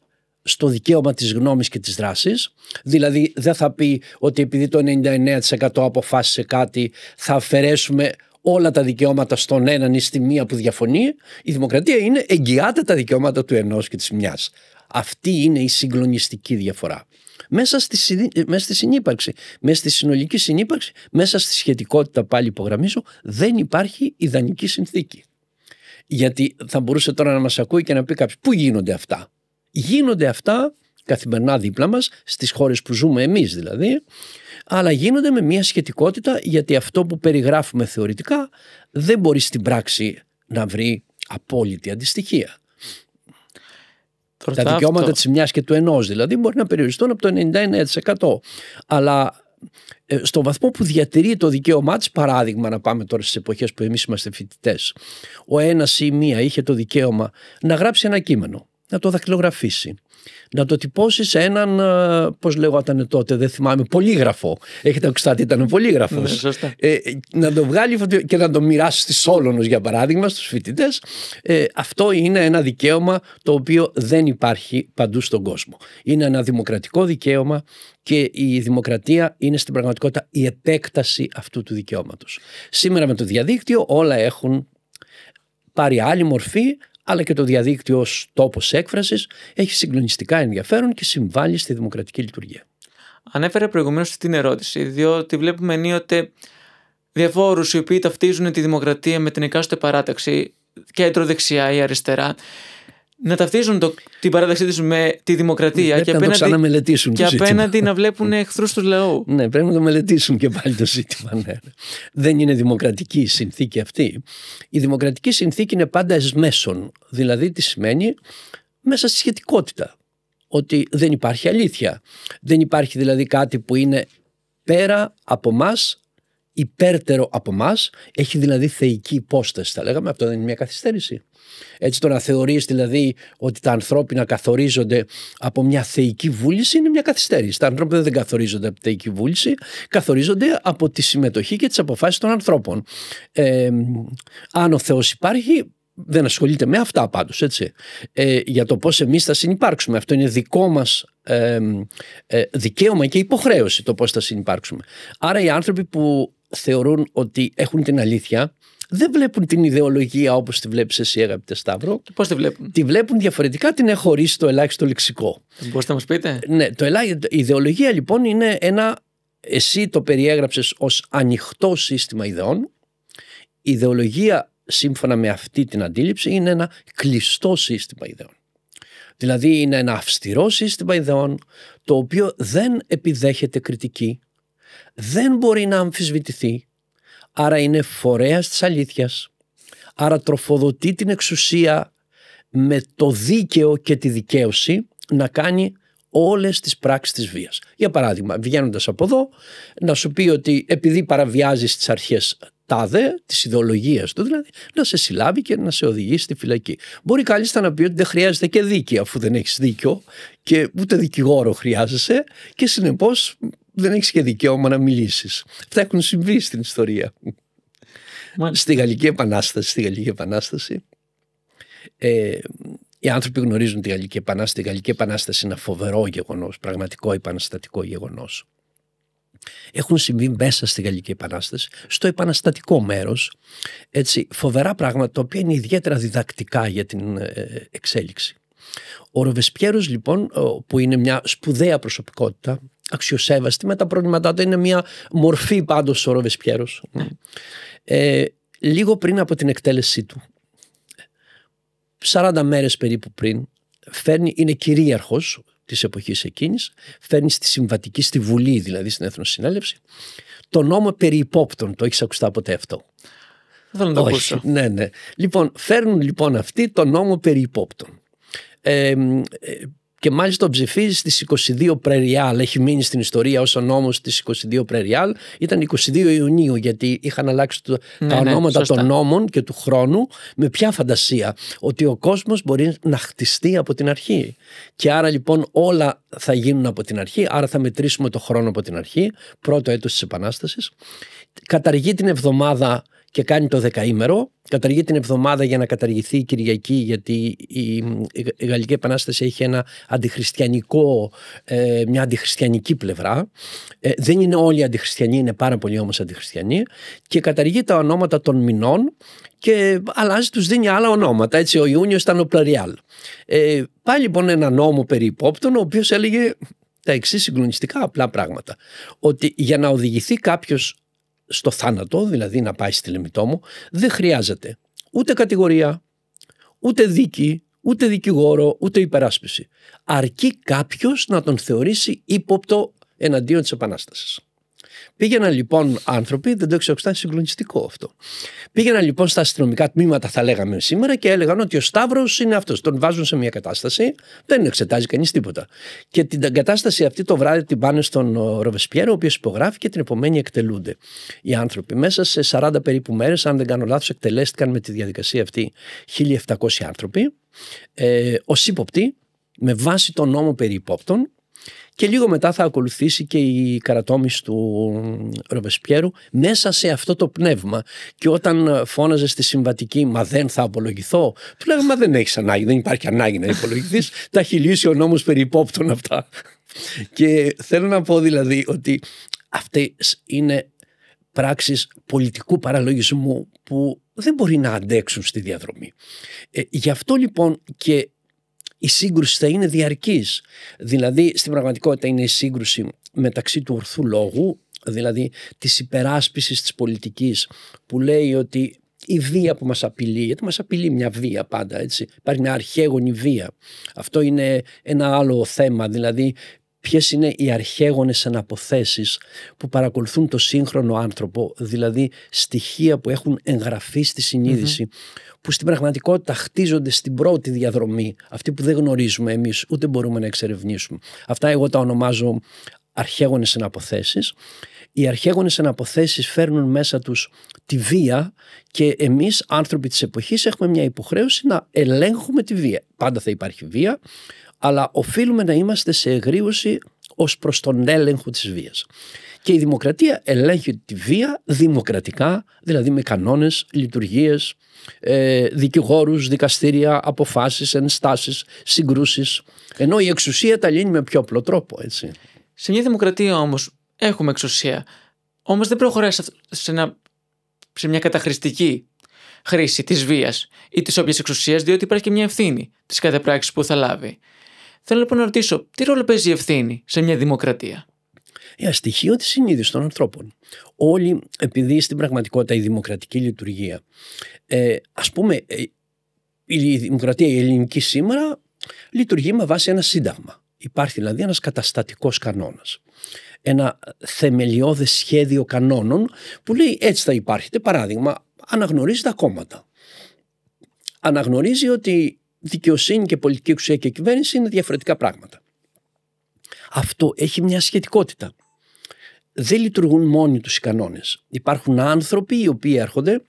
στο δικαίωμα της γνώμης και της δράσης. Δηλαδή δεν θα πει ότι επειδή το 99% αποφάσισε κάτι θα αφαιρέσουμε όλα τα δικαιώματα στον έναν ή στη μία που διαφωνεί. Η δημοκρατία είναι εγγυάται τα δικαιώματα του ενός και της μιας. Αυτή είναι η συγκλονιστική διαφορά. Μέσα στη συνύπαρξη, μέσα στη συνολική συνύπαρξη, μέσα στη σχετικότητα, πάλι υπογραμμίζω, δεν υπάρχει ιδανική συνθήκη. Γιατί θα μπορούσε τώρα να μας ακούει και να πει κάποιος, πού γίνονται αυτά? Γίνονται αυτά καθημερινά δίπλα μας, στις χώρες που ζούμε εμείς δηλαδή, αλλά γίνονται με μια σχετικότητα, γιατί αυτό που περιγράφουμε θεωρητικά δεν μπορεί στην πράξη να βρει απόλυτη αντιστοιχεία. Τα δικαιώματα της μιας και του ενός δηλαδή μπορεί να περιοριστούν από το 99%. Αλλά στο βαθμό που διατηρεί το δικαίωμά της, παράδειγμα να πάμε τώρα στις εποχές που εμείς είμαστε φοιτητές, ο ένας ή μία είχε το δικαίωμα να γράψει ένα κείμενο, να το δακτυλογραφήσει, να το τυπώσει σε έναν, πώς λέγονταν τότε, δεν θυμάμαι, πολύγραφο. Έχετε ακουστά τι ήταν ο πολύγραφος? Να το βγάλει και να το μοιράσει στη Σόλωνος, για παράδειγμα, στους φοιτητές. Αυτό είναι ένα δικαίωμα το οποίο δεν υπάρχει παντού στον κόσμο. Είναι ένα δημοκρατικό δικαίωμα και η δημοκρατία είναι στην πραγματικότητα η επέκταση αυτού του δικαιώματος. Σήμερα με το διαδίκτυο όλα έχουν πάρει άλλη μορφή, αλλά και το διαδίκτυο ως τόπος έκφρασης έχει συγκλονιστικά ενδιαφέρον και συμβάλλει στη δημοκρατική λειτουργία.
Ανέφερε προηγουμένως την ερώτηση, διότι βλέπουμε ενίοτε διαφόρους οι οποίοι ταυτίζουν τη δημοκρατία με την εκάστοτε παράταξη, κέντρο-δεξιά ή αριστερά, να ταυτίζουν την παράταξή τους με τη δημοκρατία και απέναντι να βλέπουν εχθρούς του λαού.
Ναι, πρέπει να το μελετήσουν και πάλι το ζήτημα. Ναι. Δεν είναι δημοκρατική η συνθήκη αυτή. Η δημοκρατική συνθήκη είναι πάντα εις μέσον. Δηλαδή τι σημαίνει? Μέσα στη σχετικότητα. Ότι δεν υπάρχει αλήθεια. Δεν υπάρχει δηλαδή κάτι που είναι πέρα από μας, υπέρτερο από μας, έχει δηλαδή θεϊκή υπόσταση. Θα λέγαμε, αυτό δεν είναι μια καθυστέρηση? Έτσι, το να θεωρείς δηλαδή ότι τα ανθρώπινα καθορίζονται από μια θεϊκή βούληση είναι μια καθυστέρηση. Τα ανθρώπινα δεν καθορίζονται από τη θεϊκή βούληση, καθορίζονται από τη συμμετοχή και τις αποφάσεις των ανθρώπων. Αν ο Θεός υπάρχει, δεν ασχολείται με αυτά πάντως, έτσι. Για το πώς εμείς θα συνυπάρξουμε. Αυτό είναι δικό μας δικαίωμα και υποχρέωση, το πώς θα συνυπάρξουμε. Άρα οι άνθρωποι που θεωρούν ότι έχουν την αλήθεια δεν βλέπουν την ιδεολογία όπως τη βλέπεις εσύ, αγαπητέ Σταύρο.
Και πώς τη βλέπουν?
Τη βλέπουν διαφορετικά, την έχω χωρίσει το ελάχιστο λεξικό.
Μπορείτε να μας πείτε?
Ναι, η ιδεολογία λοιπόν είναι εσύ το περιέγραψες ως ανοιχτό σύστημα ιδεών. Η ιδεολογία, σύμφωνα με αυτή την αντίληψη, είναι ένα κλειστό σύστημα ιδεών. Δηλαδή είναι ένα αυστηρό σύστημα ιδεών, το οποίο δεν επιδέχεται κριτική, δεν μπορεί να αμφισβητηθεί, άρα είναι φορέας της αλήθειας, άρα τροφοδοτεί την εξουσία με το δίκαιο και τη δικαίωση να κάνει όλες τις πράξεις της βίας. Για παράδειγμα, βγαίνοντας από εδώ, να σου πει ότι επειδή παραβιάζεις τις αρχές τάδε, της ιδεολογίας του δηλαδή, να σε συλλάβει και να σε οδηγήσει στη φυλακή. Μπορεί κάλλιστα να πει ότι δεν χρειάζεται και δίκαιο, αφού δεν έχεις δίκιο και ούτε δικηγόρο χρειάζεσαι και συνεπώς δεν έχεις και δικαίωμα να μιλήσεις. Αυτά έχουν συμβεί στην ιστορία. Στη Γαλλική Επανάσταση, οι άνθρωποι γνωρίζουν τη Γαλλική Επανάσταση. Η Γαλλική Επανάσταση είναι ένα φοβερό γεγονός, πραγματικό επαναστατικό γεγονός. Έχουν συμβεί μέσα στη Γαλλική Επανάσταση, στο επαναστατικό μέρος, έτσι, φοβερά πράγματα, τα οποία είναι ιδιαίτερα διδακτικά για την εξέλιξη. Ο Ροβεσπιέρος λοιπόν, που είναι μια σπουδαία προσωπικότητα, αξιοσέβαστη με τα προβλήματά του, είναι μια μορφή πάντως ο Ροβεσπιέρος, λίγο πριν από την εκτέλεσή του, 40 μέρες περίπου πριν, είναι κυρίαρχος της εποχής εκείνης, φέρνει στη συμβατική, στη Βουλή δηλαδή, στην Εθνοσυνέλευση, το νόμο περί υπόπτων. Το έχεις ακουστά ποτέ αυτό?
Δεν θα το ακούσω.
Ναι. Λοιπόν, φέρνουν λοιπόν αυτοί το νόμο περί υπόπτων. Και μάλιστα το ψηφίζει στις 22 Πρεριάλ. Έχει μείνει στην ιστορία ως ο νόμος της 22 Πρεριάλ. Ήταν 22 Ιουνίου, γιατί είχαν αλλάξει τα ονόματα των νόμων και του χρόνου. Με ποια φαντασία? Ότι ο κόσμος μπορεί να χτιστεί από την αρχή. Και άρα λοιπόν όλα θα γίνουν από την αρχή. Άρα θα μετρήσουμε το χρόνο από την αρχή. Πρώτο έτος της Επανάστασης. Καταργεί την εβδομάδα και κάνει το δεκαήμερο. Καταργεί την εβδομάδα για να καταργηθεί η Κυριακή, γιατί η Γαλλική Επανάσταση έχει μια αντιχριστιανική πλευρά. Δεν είναι όλοι αντιχριστιανοί, είναι πάρα πολλοί όμως αντιχριστιανοί. Και καταργεί τα ονόματα των μηνών και αλλάζει, τους δίνει άλλα ονόματα. Έτσι, ο Ιούνιος ήταν ο Πλεριάλ. Πάει λοιπόν ένα νόμο περί υπόπτων, ο οποίος έλεγε τα εξής συγκλονιστικά απλά πράγματα. Ότι για να οδηγηθεί κάποιος στο θάνατο, δηλαδή να πάει στη Λεμιτόμο, δεν χρειάζεται ούτε κατηγορία, ούτε δίκη, ούτε δικηγόρο, ούτε υπεράσπιση. Αρκεί κάποιος να τον θεωρήσει ύποπτο εναντίον της Επανάστασης. Πήγαιναν λοιπόν άνθρωποι, δεν το έξω, ήταν συγκλονιστικό αυτό. Πήγαιναν λοιπόν στα αστυνομικά τμήματα, θα λέγαμε σήμερα, και έλεγαν ότι ο Σταύρος είναι αυτός. Τον βάζουν σε μια κατάσταση, δεν εξετάζει κανείς τίποτα. Και την κατάσταση αυτή το βράδυ την πάνε στον Ροβεσπιέρο, ο οποίος υπογράφει, και την επομένη εκτελούνται οι άνθρωποι. Μέσα σε 40 περίπου μέρες, αν δεν κάνω λάθος, εκτελέστηκαν με τη διαδικασία αυτή 1.700 άνθρωποι, ως ύποπτοι, με βάση τον νόμο περί υπόπτων. Και λίγο μετά θα ακολουθήσει και η καρατόμηση του Ροβεσπιέρου μέσα σε αυτό το πνεύμα. Και όταν φώναζε στη συμβατική, μα δεν θα απολογηθώ, του λέγαμε, μα δεν έχεις ανάγκη, δεν υπάρχει ανάγκη να υπολογηθείς, τα έχει λύσει ο νόμος περί υπόπτων αυτά. Και θέλω να πω δηλαδή ότι αυτές είναι πράξεις πολιτικού παραλογισμού που δεν μπορεί να αντέξουν στη διαδρομή. Γι' αυτό λοιπόν και η σύγκρουση θα είναι διαρκής. Δηλαδή στην πραγματικότητα είναι η σύγκρουση μεταξύ του ορθού λόγου, δηλαδή της υπεράσπισης της πολιτικής που λέει ότι η βία που μας απειλεί, γιατί μας απειλεί μια βία πάντα, έτσι, υπάρχει μια αρχαίγονη βία. Αυτό είναι ένα άλλο θέμα, δηλαδή ποιες είναι οι αρχαίγονες αναποθέσεις που παρακολουθούν το σύγχρονο άνθρωπο, δηλαδή στοιχεία που έχουν εγγραφεί στη συνείδηση, που στην πραγματικότητα χτίζονται στην πρώτη διαδρομή, αυτή που δεν γνωρίζουμε εμείς ούτε μπορούμε να εξερευνήσουμε. Αυτά εγώ τα ονομάζω αρχαίγονες αναποθέσεις. Οι αρχαίγονες αναποθέσεις φέρνουν μέσα τους τη βία και εμείς άνθρωποι της εποχής έχουμε μια υποχρέωση να ελέγχουμε τη βία. Πάντα θα υπάρχει βία, αλλά οφείλουμε να είμαστε σε εγρήγορση ως προς τον έλεγχο της βίας. Και η δημοκρατία ελέγχει τη βία δημοκρατικά, δηλαδή με κανόνες, λειτουργίες, δικηγόρους, δικαστήρια, αποφάσεις, ενστάσεις, συγκρούσεις. Ενώ η εξουσία τα λύνει με πιο απλό τρόπο, έτσι.
Σε μια δημοκρατία όμως έχουμε εξουσία. Όμως δεν προχωράει σε μια καταχρηστική χρήση της βίας ή της όποιας εξουσίας, διότι υπάρχει και μια ευθύνη της κάθε πράξης που θα λάβει. Θέλω λοιπόν να ρωτήσω, τι ρόλο παίζει η ευθύνη σε μια δημοκρατία?
Στοιχείο της συνείδησης των ανθρώπων. Όλοι, επειδή στην πραγματικότητα η δημοκρατική λειτουργία, ας πούμε, η δημοκρατία η ελληνική σήμερα λειτουργεί με βάση ένα σύνταγμα. Υπάρχει δηλαδή ένας καταστατικός κανόνας. Ένα θεμελιώδες σχέδιο κανόνων που λέει έτσι θα υπάρχετε. Παράδειγμα, αναγνωρίζει τα κόμματα. Αναγνωρίζει ότι δικαιοσύνη και πολιτική εξουσία και κυβέρνηση είναι διαφορετικά πράγματα. Αυτό έχει μια σχετικότητα. Δεν λειτουργούν μόνοι τους οι κανόνες. Υπάρχουν άνθρωποι οι οποίοι έρχονται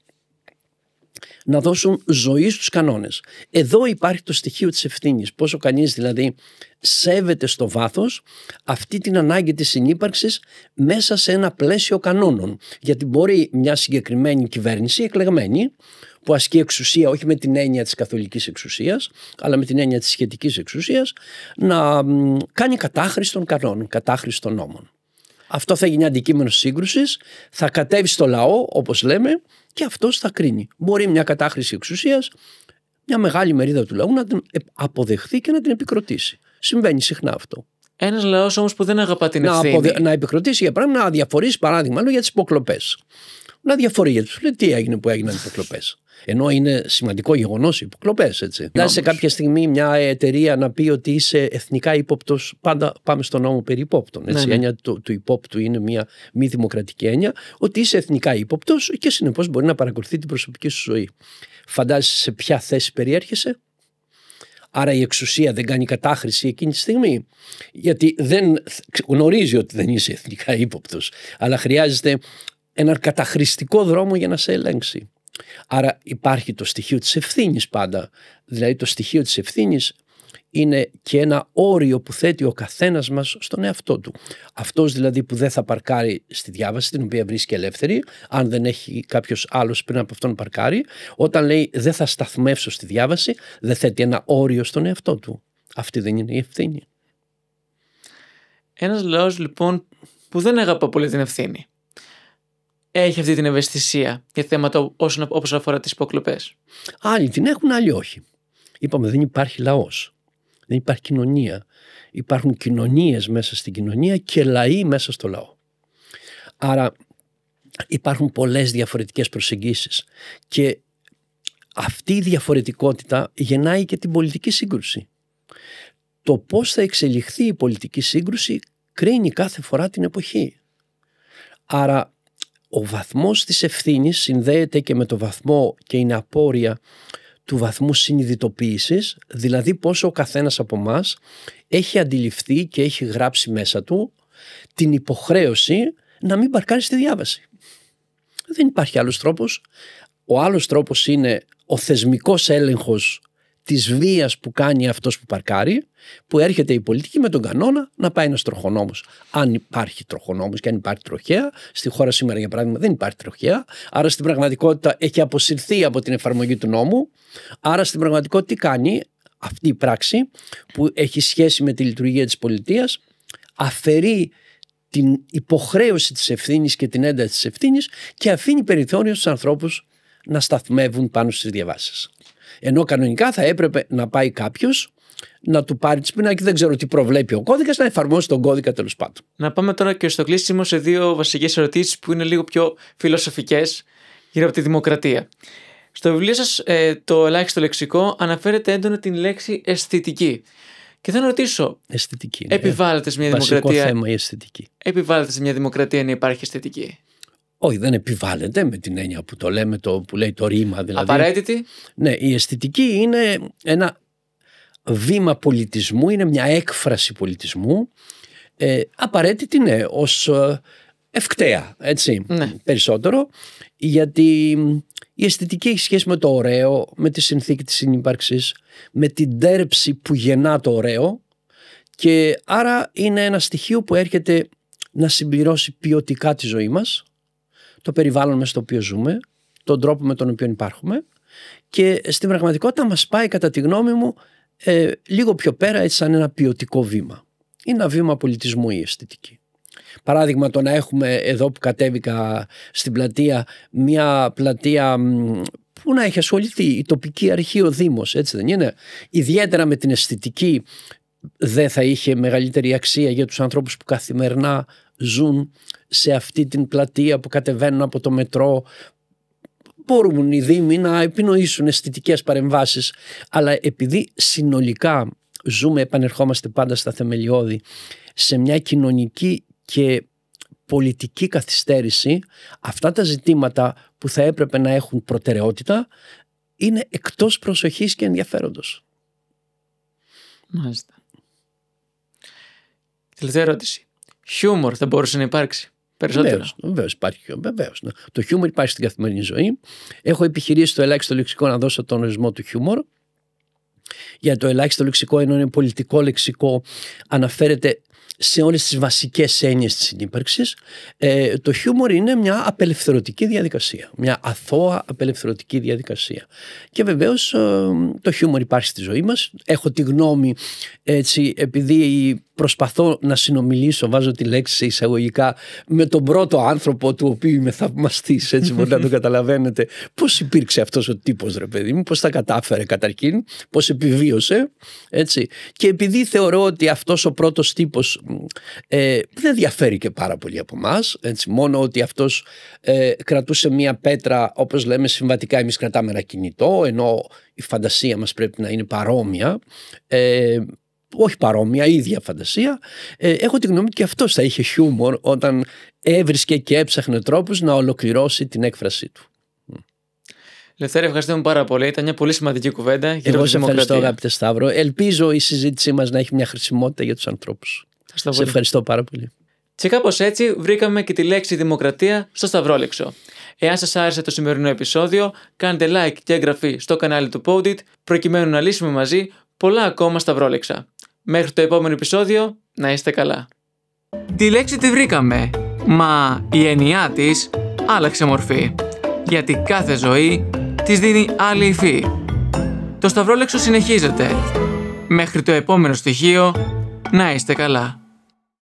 να δώσουν ζωή στους κανόνες. Εδώ υπάρχει το στοιχείο της ευθύνης. Πόσο κανείς δηλαδή σέβεται στο βάθος αυτή την ανάγκη της συνύπαρξης μέσα σε ένα πλαίσιο κανόνων. Γιατί μπορεί μια συγκεκριμένη κυβέρνηση εκλεγμένη που ασκεί εξουσία όχι με την έννοια της καθολικής εξουσίας αλλά με την έννοια της σχετικής εξουσίας να κάνει κατάχρηση των κανόνων, κατάχρηση των νόμων. Αυτό θα γίνει αντικείμενο σύγκρουσης, θα κατέβει στο λαό όπως λέμε και αυτός θα κρίνει. Μπορεί μια κατάχρηση εξουσίας μια μεγάλη μερίδα του λαού να την αποδεχθεί και να την επικροτήσει. Συμβαίνει συχνά αυτό.
Ένας λαός όμως που δεν αγαπά την ευθύνη.
Να επικροτήσει για πράγμα, να διαφορήσει παράδειγμα για τις υποκλοπές. Να διαφορεί για τους. Λέει τι έγινε που έγιναν υποκλοπές. Ενώ είναι σημαντικό γεγονός οι υποκλοπές, έτσι. Δηλαδή σε κάποια στιγμή μια εταιρεία να πει ότι είσαι εθνικά ύποπτος, πάντα πάμε στον νόμο περί υπόπτων. Έτσι. Η έννοια του υπόπτου είναι μια μη δημοκρατική έννοια, ότι είσαι εθνικά ύποπτος και συνεπώς μπορεί να παρακολουθεί την προσωπική σου ζωή. Φαντάζεσαι σε ποια θέση περιέρχεσαι? Άρα η εξουσία δεν κάνει κατάχρηση εκείνη τη στιγμή. Γιατί δεν γνωρίζει ότι δεν είσαι εθνικά ύποπτος, αλλά χρειάζεται έναν καταχρηστικό δρόμο για να σε ελέγξει. Άρα υπάρχει το στοιχείο της ευθύνης πάντα. Δηλαδή το στοιχείο της ευθύνης είναι και ένα όριο που θέτει ο καθένας μας στον εαυτό του. Αυτός δηλαδή που δεν θα παρκάρει στη διάβαση, την οποία βρίσκει ελεύθερη, αν δεν έχει κάποιος άλλος πριν από αυτόν παρκάρει, όταν λέει δεν θα σταθμεύσω στη διάβαση, δεν θέτει ένα όριο στον εαυτό του. Αυτή δεν είναι η ευθύνη.
Ένας λαός λοιπόν που δεν αγαπά πολύ την ευθύνη έχει αυτή την ευαισθησία για θέματα όπως αφορά τις υποκλοπές.
Άλλοι την έχουν, άλλοι όχι. Είπαμε δεν υπάρχει λαός. Δεν υπάρχει κοινωνία. Υπάρχουν κοινωνίες μέσα στην κοινωνία και λαοί μέσα στο λαό. Άρα υπάρχουν πολλές διαφορετικές προσεγγίσεις και αυτή η διαφορετικότητα γεννάει και την πολιτική σύγκρουση. Το πώς θα εξελιχθεί η πολιτική σύγκρουση κρίνει κάθε φορά την εποχή. Άρα ο βαθμός της ευθύνης συνδέεται και με το βαθμό και είναι απόρρια του βαθμού συνειδητοποίησης, δηλαδή πόσο ο καθένας από εμάς έχει αντιληφθεί και έχει γράψει μέσα του την υποχρέωση να μην παρκάρει στη διάβαση. Δεν υπάρχει άλλος τρόπος. Ο άλλος τρόπος είναι ο θεσμικός έλεγχος της βίας που κάνει αυτός που παρκάρει, που έρχεται η πολιτική με τον κανόνα να πάει ένας τροχονόμος. Αν υπάρχει τροχονόμος και αν υπάρχει τροχέα, στη χώρα σήμερα για παράδειγμα δεν υπάρχει τροχέα, άρα στην πραγματικότητα έχει αποσυρθεί από την εφαρμογή του νόμου, άρα στην πραγματικότητα τι κάνει αυτή η πράξη που έχει σχέση με τη λειτουργία της πολιτείας, αφαιρεί την υποχρέωση της ευθύνης και την ένταση της ευθύνης και αφήνει περιθώριο στους ανθρώπους να σταθμεύουν πάνω στις διαβάσεις. Ενώ κανονικά θα έπρεπε να πάει κάποιος να του πάρει τη σπίνα και δεν ξέρω τι προβλέπει ο κώδικας, να εφαρμόσει τον κώδικα τέλος πάντων.
Να πάμε τώρα και στο κλείσιμο σε δύο βασικές ερωτήσεις που είναι λίγο πιο φιλοσοφικές γύρω από τη δημοκρατία. Στο βιβλίο σας, το ελάχιστο λεξικό, αναφέρεται έντονα την λέξη αισθητική. Και θέλω να ρωτήσω,
αισθητική,
επιβάλλεται σε μια
βασικό
δημοκρατία.
Θέμα η αισθητική.
Επιβάλλεται σε μια δημοκρατία να υπάρχει αισθητική?
Όχι, δεν επιβάλλεται με την έννοια που το λέμε, που λέει το ρήμα δηλαδή.
Απαραίτητη.
Ναι, η αισθητική είναι ένα βήμα πολιτισμού, είναι μια έκφραση πολιτισμού. Απαραίτητη, ναι, ως ευκταία, έτσι,
Ναι.
περισσότερο, γιατί η αισθητική έχει σχέση με το ωραίο, με τη συνθήκη της συνύπαρξης, με την τέρψη που γεννά το ωραίο, και άρα είναι ένα στοιχείο που έρχεται να συμπληρώσει ποιοτικά τη ζωή μας, το περιβάλλον μέσα στο οποίο ζούμε, τον τρόπο με τον οποίο υπάρχουμε, και στην πραγματικότητα μας πάει, κατά τη γνώμη μου, λίγο πιο πέρα, έτσι, σαν ένα ποιοτικό βήμα. Είναι ένα βήμα πολιτισμού η αισθητική. Παράδειγμα, το να έχουμε εδώ που κατέβηκα στην πλατεία, μια πλατεία που να έχει ασχοληθεί η τοπική αρχή, ο Δήμος, έτσι δεν είναι? Ιδιαίτερα με την αισθητική δεν θα είχε μεγαλύτερη αξία για τους ανθρώπους που καθημερινά ζουν σε αυτή την πλατεία, που κατεβαίνουν από το μετρό? Μπορούν οι Δήμοι να επινοήσουν αισθητικές παρεμβάσεις, αλλά επειδή συνολικά ζούμε, επανερχόμαστε πάντα στα θεμελιώδη, σε μια κοινωνική και πολιτική καθυστέρηση, αυτά τα ζητήματα που θα έπρεπε να έχουν προτεραιότητα είναι εκτός προσοχής και ενδιαφέροντος.
Μάλιστα. Τελευταία ερώτηση. Χιούμορ θα μπορούσε να υπάρξει περισσότερο?
Βεβαίως υπάρχει. Βεβαίως, ναι. Το χιούμορ υπάρχει στην καθημερινή ζωή. Έχω επιχειρήσει το ελάχιστο λεξικό να δώσω τον ορισμό του χιούμορ. Για το ελάχιστο λεξικό, ενώ είναι πολιτικό λεξικό, αναφέρεται σε όλες τις βασικές έννοιες της συνύπαρξης. Το χιούμορ είναι μια απελευθερωτική διαδικασία, μια αθώα απελευθερωτική διαδικασία. Και βεβαίως το χιούμορ υπάρχει στη ζωή μας. Έχω τη γνώμη, έτσι, επειδή προσπαθώ να συνομιλήσω, βάζω τη λέξη σε εισαγωγικά, με τον πρώτο άνθρωπο του οποίου είμαι θαυμαστής, έτσι μπορεί να το καταλαβαίνετε, πώς υπήρξε αυτός ο τύπος, ρε παιδί μου, πώς τα κατάφερε καταρχήν, πώς επιβίωσε, έτσι. Και επειδή θεωρώ ότι αυτός ο πρώτος τύπος δεν διαφέρει και πάρα πολύ από εμάς, έτσι, μόνο ότι αυτός κρατούσε μία πέτρα, όπως λέμε συμβατικά εμείς κρατάμε ένα κινητό, ενώ η φαντασία μας πρέπει να είναι παρόμοια, όχι παρόμοια, ίδια φαντασία. Έχω τη γνώμη ότι και αυτός θα είχε χιούμορ όταν έβρισκε και έψαχνε τρόπους να ολοκληρώσει την έκφρασή του.
Λευτέρη, ευχαριστούμε πάρα πολύ. Ήταν μια πολύ σημαντική κουβέντα γύρω από τη δημοκρατία.
Ευχαριστώ, αγαπητέ Σταύρο. Ελπίζω η συζήτησή μας να έχει μια χρησιμότητα για τους ανθρώπους. Σε ευχαριστώ πάρα πολύ.
Και κάπως έτσι βρήκαμε και τη λέξη δημοκρατία στο Σταυρόλεξο. Εάν σας άρεσε το σημερινό επεισόδιο, κάντε like και εγγραφή στο κανάλι του Podit, προκειμένου να λύσουμε μαζί πολλά ακόμα σταυρόλεξα. Μέχρι το επόμενο επεισόδιο, να είστε καλά. Τη λέξη τη βρήκαμε, μα η έννοιά της άλλαξε μορφή. Γιατί κάθε ζωή της δίνει άλλη υφή. Το σταυρόλεξο συνεχίζεται. Μέχρι το επόμενο στοιχείο, να είστε καλά.